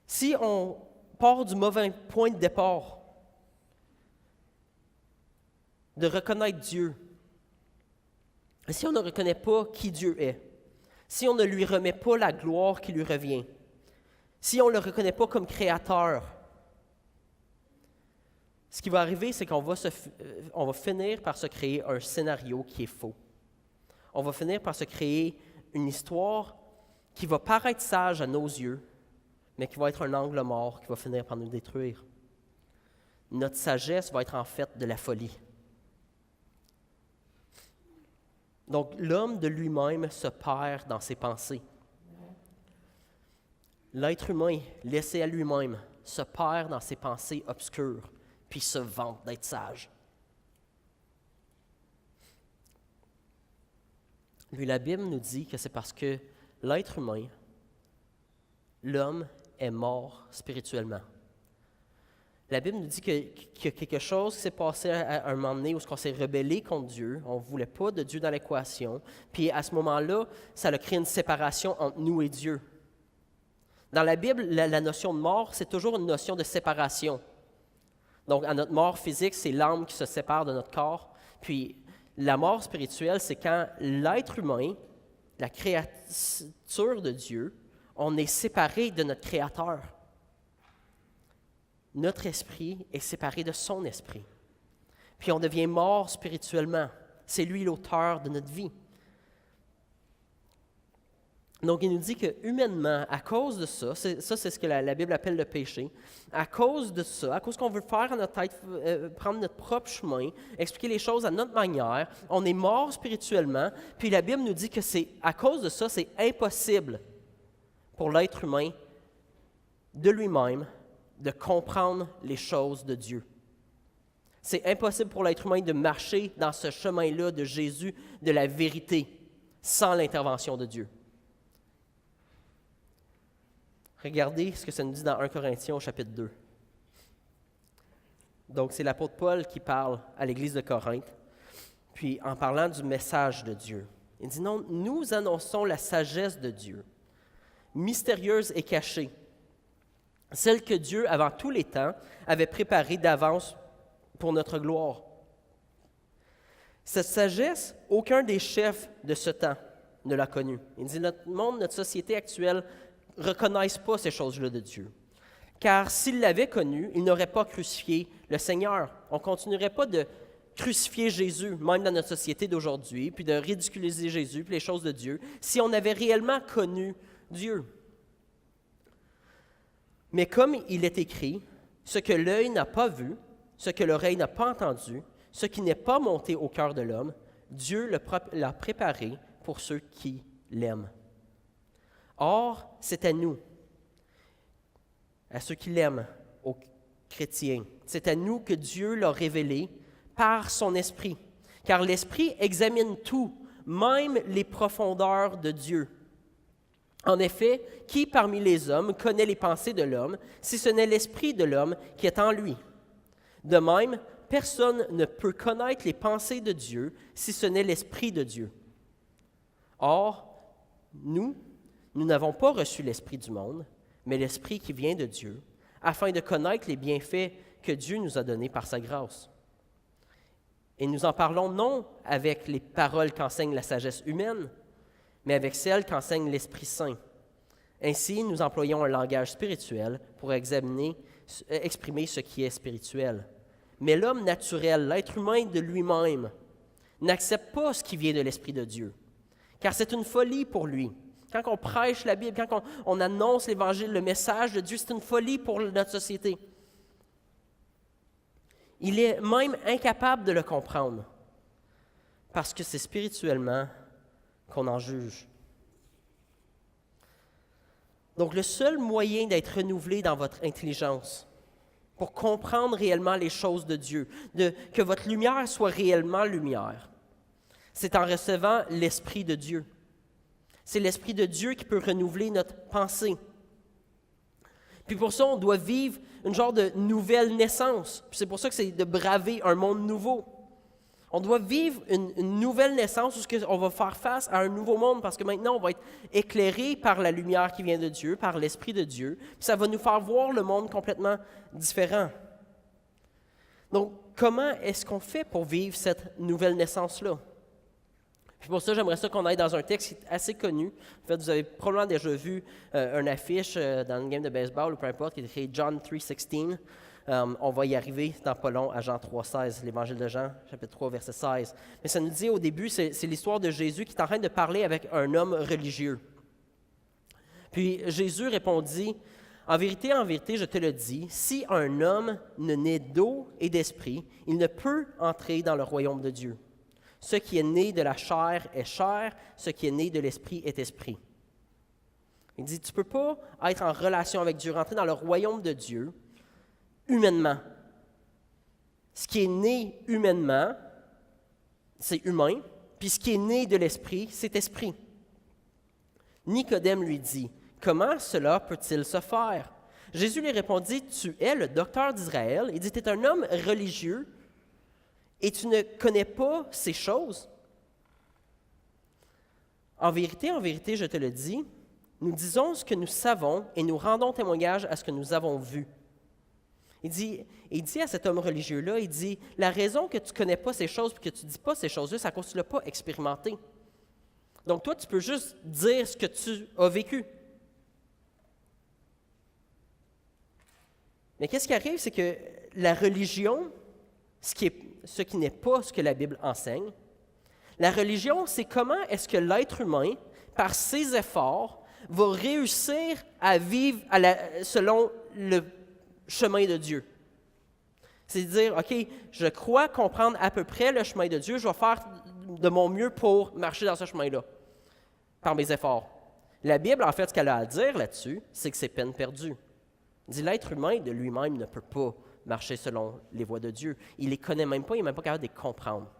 si on part du mauvais point de départ, de reconnaître Dieu, si on ne reconnaît pas qui Dieu est, si on ne lui remet pas la gloire qui lui revient, si on ne le reconnaît pas comme créateur, ce qui va arriver, c'est qu'on va finir par se créer un scénario qui est faux. On va finir par se créer une histoire qui va paraître sage à nos yeux, mais qui va être un angle mort qui va finir par nous détruire. Notre sagesse va être en fait de la folie. Donc, l'homme de lui-même se perd dans ses pensées. L'être humain, laissé à lui-même, se perd dans ses pensées obscures, puis se vante d'être sage. Puis la Bible nous dit que c'est parce que l'être humain, l'homme, est mort spirituellement. la Bible nous dit qu'il y a quelque chose qui s'est passé à un moment donné où on s'est rebellé contre Dieu, on ne voulait pas de Dieu dans l'équation, puis à ce moment-là, ça a créé une séparation entre nous et Dieu. Dans la Bible, la notion de mort, c'est toujours une notion de séparation. Donc, à notre mort physique, c'est l'âme qui se sépare de notre corps. Puis, la mort spirituelle, c'est quand l'être humain, la créature de Dieu, on est séparé de notre Créateur. Notre esprit est séparé de son esprit. Puis, on devient mort spirituellement. C'est lui l'auteur de notre vie. Donc, il nous dit que humainement, à cause de ça, c'est ce que la Bible appelle le péché, à cause de ça, à cause qu'on veut faire à notre tête, prendre notre propre chemin, expliquer les choses à notre manière, on est mort spirituellement, puis la Bible nous dit que c'est à cause de ça, c'est impossible pour l'être humain de lui-même de comprendre les choses de Dieu. C'est impossible pour l'être humain de marcher dans ce chemin-là de Jésus, de la vérité, sans l'intervention de Dieu. Regardez ce que ça nous dit dans 1 Corinthiens au chapitre 2. Donc, c'est l'apôtre Paul qui parle à l'église de Corinthe, puis en parlant du message de Dieu. Il dit, non, nous annonçons la sagesse de Dieu, mystérieuse et cachée, celle que Dieu, avant tous les temps, avait préparée d'avance pour notre gloire. Cette sagesse, aucun des chefs de ce temps ne l'a connue. Il dit, notre monde, notre société actuelle, ne reconnaissent pas ces choses-là de Dieu. Car s'ils l'avaient connu, ils n'auraient pas crucifié le Seigneur. On ne continuerait pas de crucifier Jésus, même dans notre société d'aujourd'hui, puis de ridiculiser Jésus, puis les choses de Dieu, si on avait réellement connu Dieu. Mais comme il est écrit, ce que l'œil n'a pas vu, ce que l'oreille n'a pas entendu, ce qui n'est pas monté au cœur de l'homme, Dieu l'a préparé pour ceux qui l'aiment. Or, c'est à nous, à ceux qui l'aiment, aux chrétiens, c'est à nous que Dieu l'a révélé par son Esprit. Car l'Esprit examine tout, même les profondeurs de Dieu. En effet, qui parmi les hommes connaît les pensées de l'homme, si ce n'est l'Esprit de l'homme qui est en lui? De même, personne ne peut connaître les pensées de Dieu si ce n'est l'Esprit de Dieu. Or, nous n'avons pas reçu l'Esprit du monde, mais l'Esprit qui vient de Dieu, afin de connaître les bienfaits que Dieu nous a donnés par sa grâce. Et nous en parlons non avec les paroles qu'enseigne la sagesse humaine, mais avec celles qu'enseigne l'Esprit Saint. Ainsi, nous employons un langage spirituel pour exprimer ce qui est spirituel. Mais l'homme naturel, l'être humain de lui-même, n'accepte pas ce qui vient de l'Esprit de Dieu, car c'est une folie pour lui. Quand on prêche la Bible, quand on annonce l'Évangile, le message de Dieu, c'est une folie pour notre société. Il est même incapable de le comprendre, parce que c'est spirituellement qu'on en juge. Donc, le seul moyen d'être renouvelé dans votre intelligence, pour comprendre réellement les choses de Dieu, que votre lumière soit réellement lumière, c'est en recevant l'Esprit de Dieu. C'est l'Esprit de Dieu qui peut renouveler notre pensée. Puis pour ça, on doit vivre une genre de nouvelle naissance. Puis c'est pour ça que c'est de braver un monde nouveau. On doit vivre une nouvelle naissance où on va faire face à un nouveau monde parce que maintenant, on va être éclairé par la lumière qui vient de Dieu, par l'Esprit de Dieu. Puis ça va nous faire voir le monde complètement différent. Donc, comment est-ce qu'on fait pour vivre cette nouvelle naissance-là? Puis pour ça, j'aimerais ça qu'on aille dans un texte qui est assez connu. En fait, vous avez probablement déjà vu une affiche dans une game de baseball ou peu importe, qui est écrit John 3:16. On va y arriver dans pas long à Jean 3:16, l'Évangile de Jean, chapitre 3, verset 16. Mais ça nous dit au début, c'est l'histoire de Jésus qui est en train de parler avec un homme religieux. Puis Jésus répondit, en vérité, je te le dis, si un homme ne naît d'eau et d'esprit, il ne peut entrer dans le royaume de Dieu. Ce qui est né de la chair est chair, ce qui est né de l'esprit est esprit. Il dit, tu ne peux pas être en relation avec Dieu, rentrer dans le royaume de Dieu, humainement. Ce qui est né humainement, c'est humain, puis ce qui est né de l'esprit, c'est esprit. Nicodème lui dit, comment cela peut-il se faire? Jésus lui répondit, « Tu es le docteur d'Israël. » Il dit, « Tu es un homme religieux et tu ne connais pas ces choses. En vérité, je te le dis, nous disons ce que nous savons et nous rendons témoignage à ce que nous avons vu. » Il dit à cet homme religieux-là, il dit, « La raison que tu ne connais pas ces choses et que tu ne dis pas ces choses-là, c'est à cause que tu ne l'as pas expérimenté. Donc toi, tu peux juste dire ce que tu as vécu. » Mais qu'est-ce qui arrive, c'est que la religion, ce qui n'est pas ce que la Bible enseigne, la religion, c'est comment est-ce que l'être humain, par ses efforts, va réussir à vivre selon le chemin de Dieu. C'est dire, OK, je crois comprendre à peu près le chemin de Dieu, je vais faire de mon mieux pour marcher dans ce chemin-là, par mes efforts. La Bible, en fait, ce qu'elle a à dire là-dessus, c'est que c'est peine perdue. Il dit, l'être humain de lui-même ne peut pas marcher selon les voies de Dieu. Il ne les connaît même pas, il n'est même pas capable de les comprendre.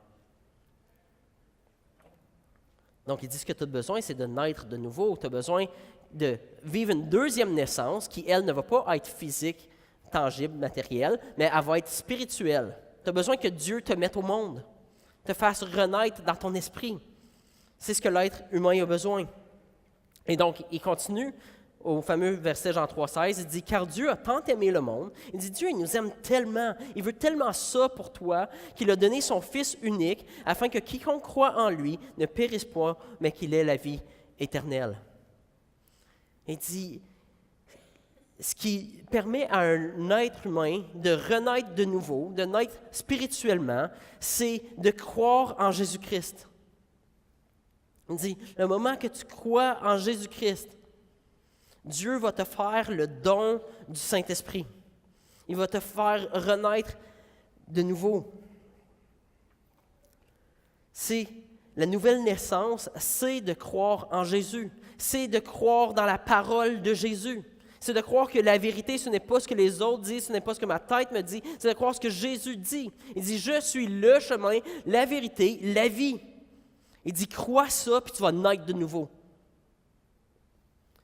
Donc, il dit, ce que tu as besoin, c'est de naître de nouveau. Tu as besoin de vivre une deuxième naissance qui, elle, ne va pas être physique, tangible, matérielle, mais elle va être spirituelle. Tu as besoin que Dieu te mette au monde, te fasse renaître dans ton esprit. C'est ce que l'être humain a besoin. Et donc, il continue au fameux verset Jean 3,16, il dit « Car Dieu a tant aimé le monde. » Il dit « Dieu, il nous aime tellement, il veut tellement ça pour toi, qu'il a donné son Fils unique, afin que quiconque croit en lui ne périsse pas, mais qu'il ait la vie éternelle. » Il dit « Ce qui permet à un être humain de renaître de nouveau, de naître spirituellement, c'est de croire en Jésus-Christ. » Il dit « Le moment que tu crois en Jésus-Christ, Dieu va te faire le don du Saint-Esprit. Il va te faire renaître de nouveau. C'est la nouvelle naissance, c'est de croire en Jésus. C'est de croire dans la parole de Jésus. C'est de croire que la vérité, ce n'est pas ce que les autres disent, ce n'est pas ce que ma tête me dit, c'est de croire ce que Jésus dit. Il dit, je suis le chemin, la vérité, la vie. Il dit, crois ça, puis tu vas naître de nouveau.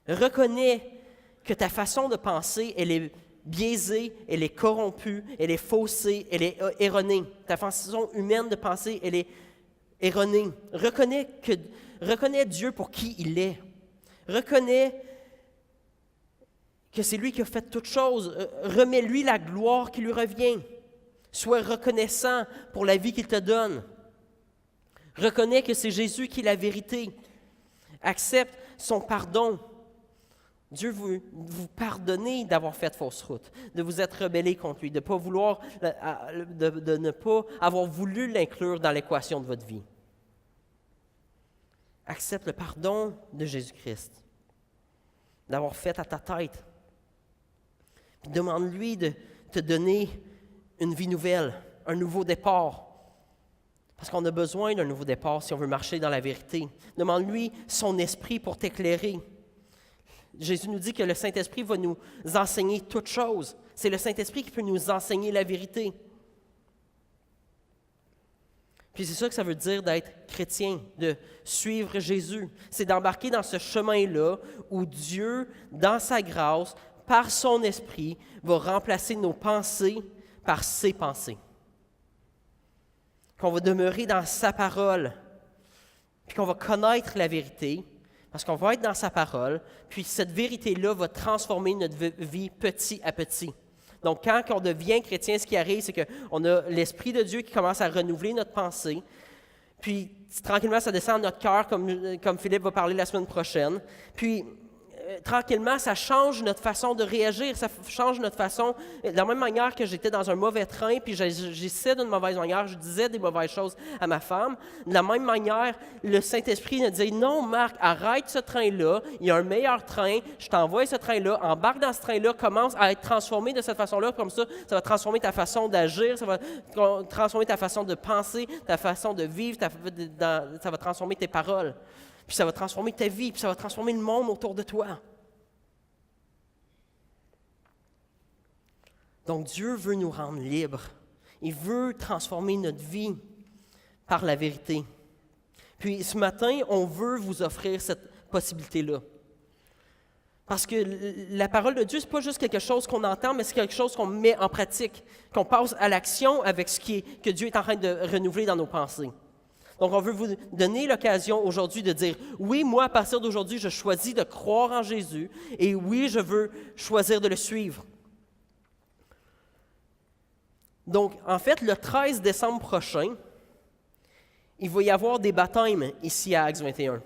Reconnais que ta façon de penser, elle est biaisée, elle est corrompue, elle est faussée, elle est erronée. Ta façon humaine de penser, elle est erronée. Reconnais Dieu pour qui il est. Reconnais que c'est lui qui a fait toutes choses. Remets-lui la gloire qui lui revient. Sois reconnaissant pour la vie qu'il te donne. Reconnais que c'est Jésus qui est la vérité. Accepte son pardon. Dieu veut vous pardonner d'avoir fait fausse route, de vous être rebellé contre lui, de ne pas avoir voulu l'inclure dans l'équation de votre vie. Accepte le pardon de Jésus-Christ, d'avoir fait à ta tête. Puis demande-lui de te donner une vie nouvelle, un nouveau départ. Parce qu'on a besoin d'un nouveau départ si on veut marcher dans la vérité. Demande-lui son esprit pour t'éclairer. Jésus nous dit que le Saint-Esprit va nous enseigner toutes choses. C'est le Saint-Esprit qui peut nous enseigner la vérité. Puis c'est ça que ça veut dire d'être chrétien, de suivre Jésus. C'est d'embarquer dans ce chemin-là où Dieu, dans sa grâce, par son Esprit, va remplacer nos pensées par ses pensées. Qu'on va demeurer dans sa parole, puis qu'on va connaître la vérité, parce qu'on va être dans sa parole, puis cette vérité-là va transformer notre vie petit à petit. Donc, quand on devient chrétien, ce qui arrive, c'est qu'on a l'Esprit de Dieu qui commence à renouveler notre pensée, puis tranquillement, ça descend dans notre cœur, comme Philippe va parler la semaine prochaine, puis tranquillement, ça change notre façon de réagir, ça change notre façon, de la même manière que j'étais dans un mauvais train, puis j'agissais d'une mauvaise manière, je disais des mauvaises choses à ma femme, de la même manière, le Saint-Esprit nous disait, non Marc, arrête ce train-là, il y a un meilleur train, je t'envoie ce train-là, embarque dans ce train-là, commence à être transformé de cette façon-là, comme ça va transformer ta façon d'agir, ça va transformer ta façon de penser, ta façon de vivre, ça va transformer tes paroles. Puis ça va transformer ta vie, puis ça va transformer le monde autour de toi. Donc Dieu veut nous rendre libres. Il veut transformer notre vie par la vérité. Puis ce matin, on veut vous offrir cette possibilité-là. Parce que la parole de Dieu, ce n'est pas juste quelque chose qu'on entend, mais c'est quelque chose qu'on met en pratique, qu'on passe à l'action avec que Dieu est en train de renouveler dans nos pensées. Donc, on veut vous donner l'occasion aujourd'hui de dire, oui, moi, à partir d'aujourd'hui, je choisis de croire en Jésus et oui, je veux choisir de le suivre. Donc, en fait, le 13 décembre prochain, il va y avoir des baptêmes ici à Acts 21.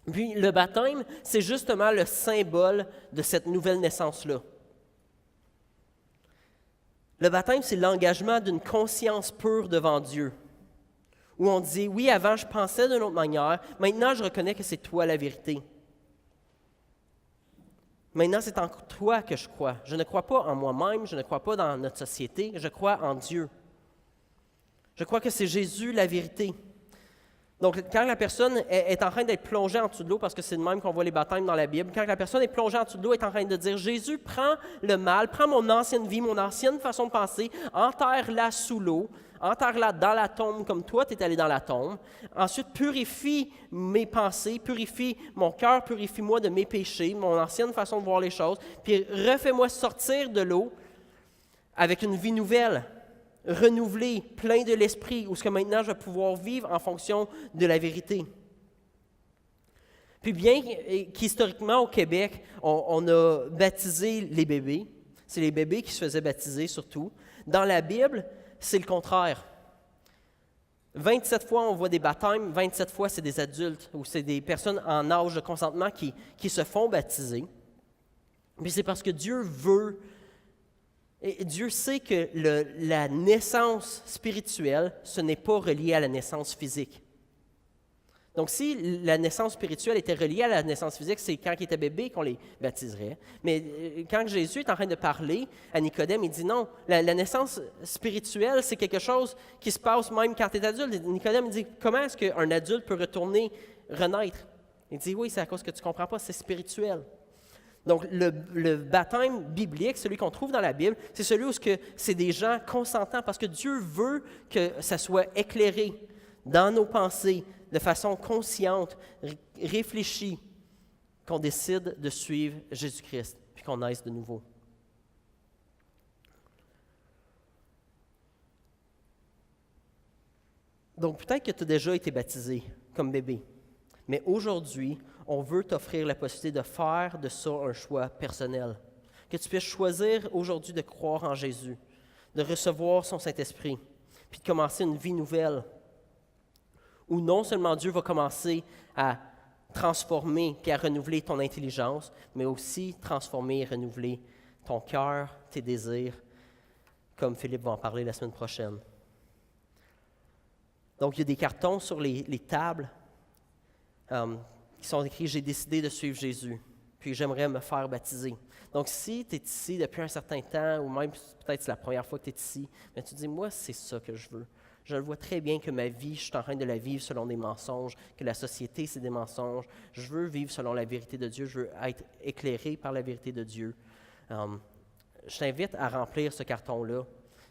Puis le baptême, c'est justement le symbole de cette nouvelle naissance-là. Le baptême, c'est l'engagement d'une conscience pure devant Dieu, où on dit, oui, avant je pensais d'une autre manière, maintenant je reconnais que c'est toi la vérité. Maintenant, c'est en toi que je crois. Je ne crois pas en moi-même, je ne crois pas dans notre société, je crois en Dieu. Je crois que c'est Jésus la vérité. Donc, quand la personne est en train d'être plongée en dessous de l'eau, parce que c'est de même qu'on voit les baptêmes dans la Bible, quand la personne est plongée en dessous de l'eau, elle est en train de dire, Jésus, prends le mal, prends mon ancienne vie, mon ancienne façon de penser, enterre-la sous l'eau, enterre-la dans la tombe comme toi, tu es allé dans la tombe. Ensuite, purifie mes pensées, purifie mon cœur, purifie-moi de mes péchés, mon ancienne façon de voir les choses, puis refais-moi sortir de l'eau avec une vie nouvelle, renouvelé, plein de l'Esprit, où ce que maintenant je vais pouvoir vivre en fonction de la vérité. Puis bien qu'historiquement au Québec, on a baptisé les bébés, c'est les bébés qui se faisaient baptiser surtout. Dans la Bible, c'est le contraire. 27 fois, on voit des baptêmes, 27 fois, c'est des adultes, ou c'est des personnes en âge de consentement qui se font baptiser. Puis c'est parce que Dieu veut. Et Dieu sait que la naissance spirituelle, ce n'est pas relié à la naissance physique. Donc, si la naissance spirituelle était reliée à la naissance physique, c'est quand ils étaient bébés qu'on les baptiserait. Mais quand Jésus est en train de parler à Nicodème, il dit non, la naissance spirituelle, c'est quelque chose qui se passe même quand tu es adulte. Et Nicodème il dit, comment est-ce qu'un adulte peut renaître? Il dit, oui, c'est à cause que tu ne comprends pas, c'est spirituel. Donc, le baptême biblique, celui qu'on trouve dans la Bible, c'est celui où c'est des gens consentants parce que Dieu veut que ça soit éclairé dans nos pensées de façon consciente, réfléchie, qu'on décide de suivre Jésus-Christ puis qu'on naisse de nouveau. Donc, peut-être que tu as déjà été baptisé comme bébé, mais aujourd'hui, on veut t'offrir la possibilité de faire de ça un choix personnel. Que tu puisses choisir aujourd'hui de croire en Jésus, de recevoir son Saint-Esprit, puis de commencer une vie nouvelle, où non seulement Dieu va commencer à transformer puis à renouveler ton intelligence, mais aussi transformer et renouveler ton cœur, tes désirs, comme Philippe va en parler la semaine prochaine. Donc, il y a des cartons sur les tables qui sont écrits « J'ai décidé de suivre Jésus, puis j'aimerais me faire baptiser ». Donc, si tu es ici depuis un certain temps, ou même peut-être c'est la première fois que tu es ici, mais tu te dis « Moi, c'est ça que je veux. Je le vois très bien que ma vie, je suis en train de la vivre selon des mensonges, que la société, c'est des mensonges. Je veux vivre selon la vérité de Dieu. Je veux être éclairé par la vérité de Dieu. » Je t'invite à remplir ce carton-là.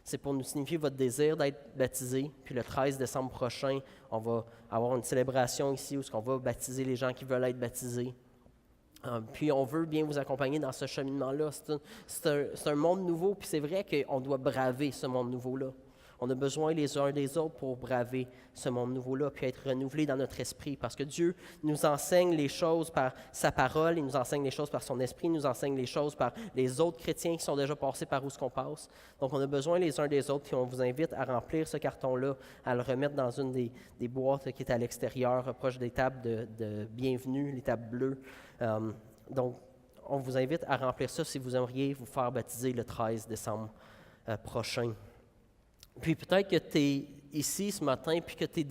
C'est pour nous signifier votre désir d'être baptisé. Puis le 13 décembre prochain, on va avoir une célébration ici où on va baptiser les gens qui veulent être baptisés. Puis on veut bien vous accompagner dans ce cheminement-là. C'est un monde nouveau, puis c'est vrai qu'on doit braver ce monde nouveau-là. On a besoin les uns des autres pour braver ce monde nouveau-là, puis être renouvelé dans notre esprit, parce que Dieu nous enseigne les choses par sa parole, il nous enseigne les choses par son esprit, il nous enseigne les choses par les autres chrétiens qui sont déjà passés par où ce qu'on passe. Donc, on a besoin les uns des autres, puis on vous invite à remplir ce carton-là, à le remettre dans une des boîtes qui est à l'extérieur, proche des tables de bienvenue, les tables bleues. Donc, on vous invite à remplir ça si vous aimeriez vous faire baptiser le 13 décembre prochain. Puis peut-être que tu es ici ce matin puis que tu as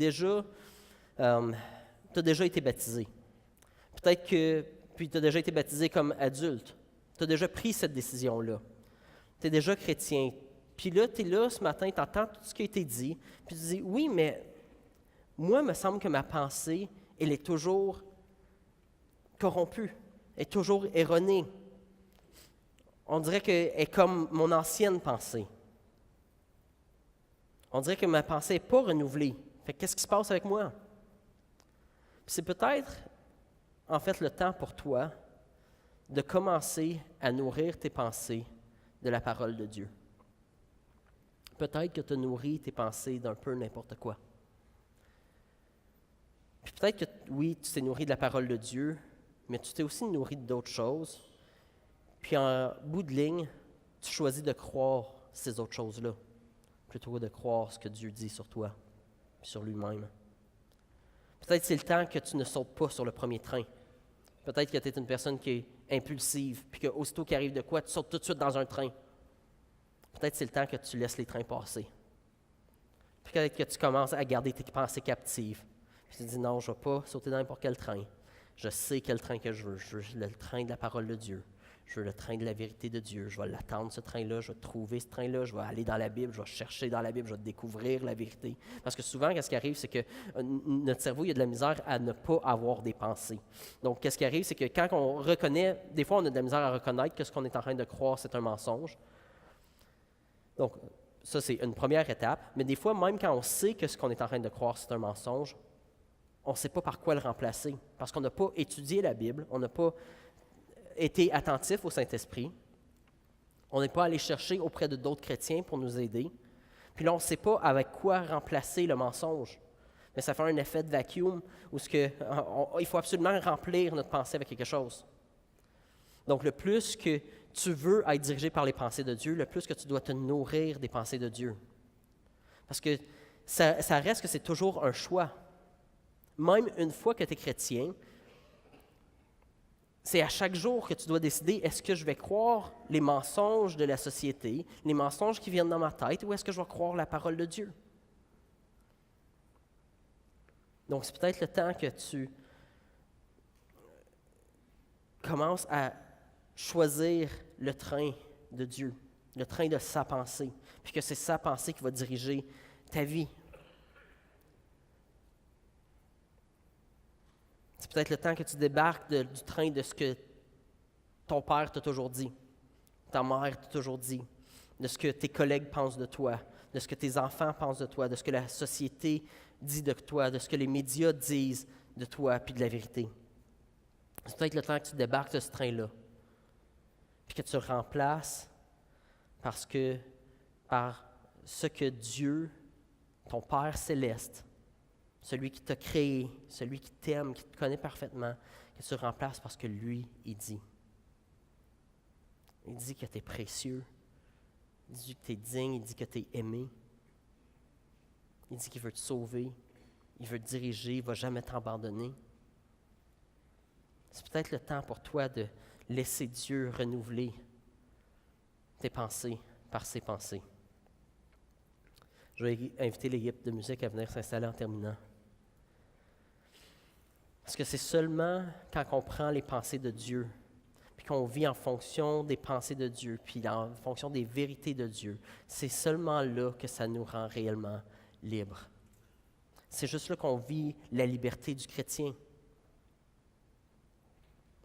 déjà été baptisé. Peut-être que tu as déjà été baptisé comme adulte. Tu as déjà pris cette décision-là. Tu es déjà chrétien. Puis là, tu es là ce matin, tu entends tout ce qui a été dit, puis tu dis, oui, mais moi, il me semble que ma pensée, elle est toujours corrompue, elle est toujours erronée. On dirait qu'elle est comme mon ancienne pensée. On dirait que ma pensée n'est pas renouvelée. Fait qu'est-ce qui se passe avec moi? Puis c'est peut-être, en fait, le temps pour toi de commencer à nourrir tes pensées de la parole de Dieu. Peut-être que tu as nourri tes pensées d'un peu n'importe quoi. Puis peut-être que, oui, tu t'es nourri de la parole de Dieu, mais tu t'es aussi nourri d'autres choses. Puis en bout de ligne, tu choisis de croire ces autres choses-là, plutôt que de croire ce que Dieu dit sur toi, puis sur lui-même. Peut-être que c'est le temps que tu ne sautes pas sur le premier train. Peut-être que tu es une personne qui est impulsive, puis qu'aussitôt qu'il arrive de quoi, tu sautes tout de suite dans un train. Peut-être que c'est le temps que tu laisses les trains passer. Peut-être que tu commences à garder tes pensées captives. Puis tu te dis, non, je ne vais pas sauter dans n'importe quel train. Je sais quel train que je veux. Je veux le train de la parole de Dieu. Je veux le train de la vérité de Dieu. Je vais l'attendre, ce train-là. Je vais trouver ce train-là. Je vais aller dans la Bible. Je vais chercher dans la Bible. Je vais découvrir la vérité. Parce que souvent, qu'est-ce qui arrive, c'est que notre cerveau, il y a de la misère à ne pas avoir des pensées. Donc, qu'est-ce qui arrive, c'est que quand on reconnaît, des fois, on a de la misère à reconnaître que ce qu'on est en train de croire, c'est un mensonge. Donc, ça, c'est une première étape. Mais des fois, même quand on sait que ce qu'on est en train de croire, c'est un mensonge, on ne sait pas par quoi le remplacer. Parce qu'on n'a pas étudié la Bible, on n'a pas été attentif au Saint-Esprit, on n'est pas allé chercher auprès de d'autres chrétiens pour nous aider. Puis là, on ne sait pas avec quoi remplacer le mensonge. Mais ça fait un effet de vacuum où il faut absolument remplir notre pensée avec quelque chose. Donc, le plus que tu veux être dirigé par les pensées de Dieu, le plus que tu dois te nourrir des pensées de Dieu. Parce que ça reste que c'est toujours un choix. Même une fois que tu es chrétien, c'est à chaque jour que tu dois décider, est-ce que je vais croire les mensonges de la société, les mensonges qui viennent dans ma tête, ou est-ce que je vais croire la parole de Dieu? Donc, c'est peut-être le temps que tu commences à choisir le train de Dieu, le train de sa pensée, puis que c'est sa pensée qui va diriger ta vie. C'est peut-être le temps que tu débarques du train de ce que ton père t'a toujours dit, ta mère t'a toujours dit, de ce que tes collègues pensent de toi, de ce que tes enfants pensent de toi, de ce que la société dit de toi, de ce que les médias disent de toi, puis de la vérité. C'est peut-être le temps que tu débarques de ce train-là, puis que tu le remplaces par ce que Dieu, ton Père céleste, celui qui t'a créé, celui qui t'aime, qui te connaît parfaitement, que tu remplaces parce que lui, il dit. Il dit que tu es précieux. Il dit que tu es digne. Il dit que tu es aimé. Il dit qu'il veut te sauver. Il veut te diriger. Il ne va jamais t'abandonner. C'est peut-être le temps pour toi de laisser Dieu renouveler tes pensées par ses pensées. Je vais inviter l'équipe de musique à venir s'installer en terminant. Parce que c'est seulement quand on prend les pensées de Dieu, puis qu'on vit en fonction des pensées de Dieu, puis en fonction des vérités de Dieu, c'est seulement là que ça nous rend réellement libres. C'est juste là qu'on vit la liberté du chrétien.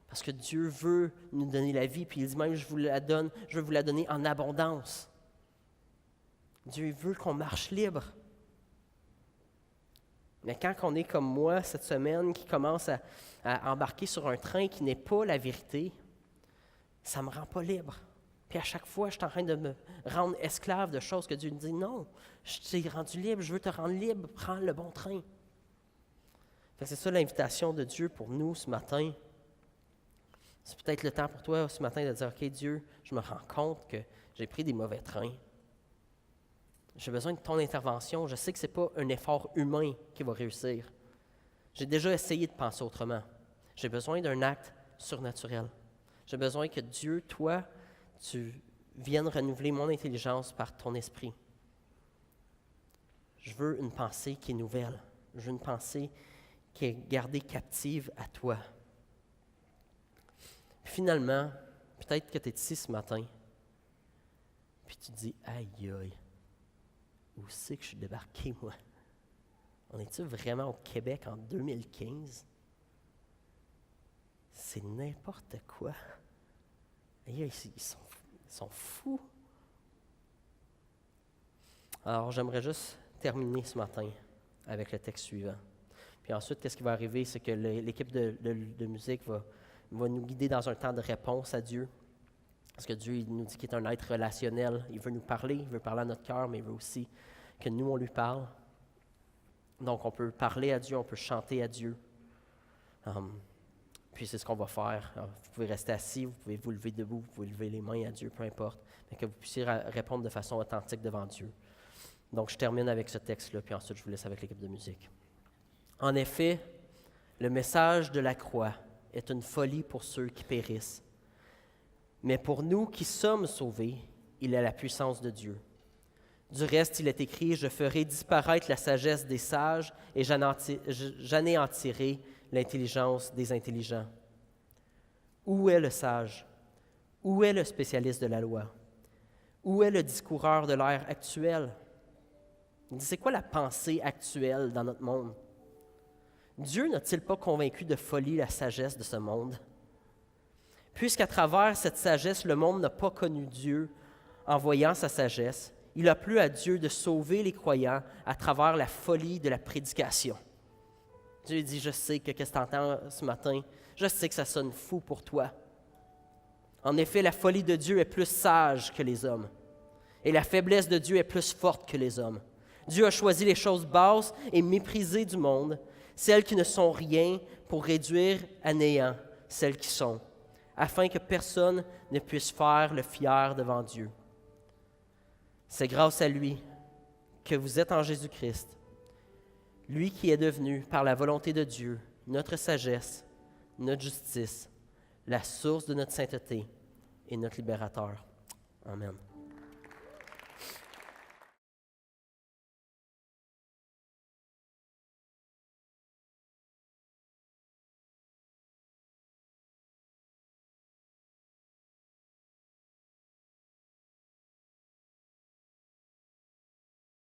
Parce que Dieu veut nous donner la vie, puis il dit même, je veux vous la donner en abondance. Dieu veut qu'on marche libre. Mais quand on est comme moi cette semaine, qui commence à embarquer sur un train qui n'est pas la vérité, ça ne me rend pas libre. Puis à chaque fois, je suis en train de me rendre esclave de choses que Dieu me dit, non, je t'ai rendu libre, je veux te rendre libre, prends le bon train. C'est ça l'invitation de Dieu pour nous ce matin. C'est peut-être le temps pour toi ce matin de dire, OK, Dieu, je me rends compte que j'ai pris des mauvais trains. J'ai besoin de ton intervention. Je sais que ce n'est pas un effort humain qui va réussir. J'ai déjà essayé de penser autrement. J'ai besoin d'un acte surnaturel. J'ai besoin que Dieu, toi, tu viennes renouveler mon intelligence par ton esprit. Je veux une pensée qui est nouvelle. Je veux une pensée qui est gardée captive à toi. Finalement, peut-être que tu es ici ce matin, puis tu te dis, aïe, aïe. Où c'est que je suis débarqué, moi? On est-tu vraiment au Québec en 2015? C'est n'importe quoi. Ils sont fous. Alors, j'aimerais juste terminer ce matin avec le texte suivant. Puis ensuite, qu'est-ce qui va arriver? C'est que l'équipe de musique va Il va nous guider dans un temps de réponse à Dieu. Parce que Dieu, il nous dit qu'il est un être relationnel. Il veut nous parler, il veut parler à notre cœur, mais il veut aussi que nous, on lui parle. Donc, on peut parler à Dieu, on peut chanter à Dieu. Puis c'est ce qu'on va faire. Alors, vous pouvez rester assis, vous pouvez vous lever debout, vous pouvez lever les mains à Dieu, peu importe, mais que vous puissiez répondre de façon authentique devant Dieu. Donc, je termine avec ce texte-là, puis ensuite, je vous laisse avec l'équipe de musique. En effet, le message de la croix est une folie pour ceux qui périssent. Mais pour nous qui sommes sauvés, il est la puissance de Dieu. Du reste, il est écrit « Je ferai disparaître la sagesse des sages et j'anéantirai l'intelligence des intelligents. » Où est le sage? Où est le spécialiste de la loi? Où est le discoureur de l'ère actuelle? C'est quoi la pensée actuelle dans notre monde? Dieu n'a-t-il pas convaincu de folie la sagesse de ce monde? Puisqu'à travers cette sagesse, le monde n'a pas connu Dieu en voyant sa sagesse, il a plu à Dieu de sauver les croyants à travers la folie de la prédication. Dieu dit, je sais que qu'est-ce que tu entends ce matin, je sais que ça sonne fou pour toi. En effet, la folie de Dieu est plus sage que les hommes, et la faiblesse de Dieu est plus forte que les hommes. Dieu a choisi les choses basses et méprisées du monde, celles qui ne sont rien, pour réduire à néant celles qui sont, afin que personne ne puisse faire le fier devant Dieu. C'est grâce à lui que vous êtes en Jésus-Christ, lui qui est devenu, par la volonté de Dieu, notre sagesse, notre justice, la source de notre sainteté et notre libérateur. Amen.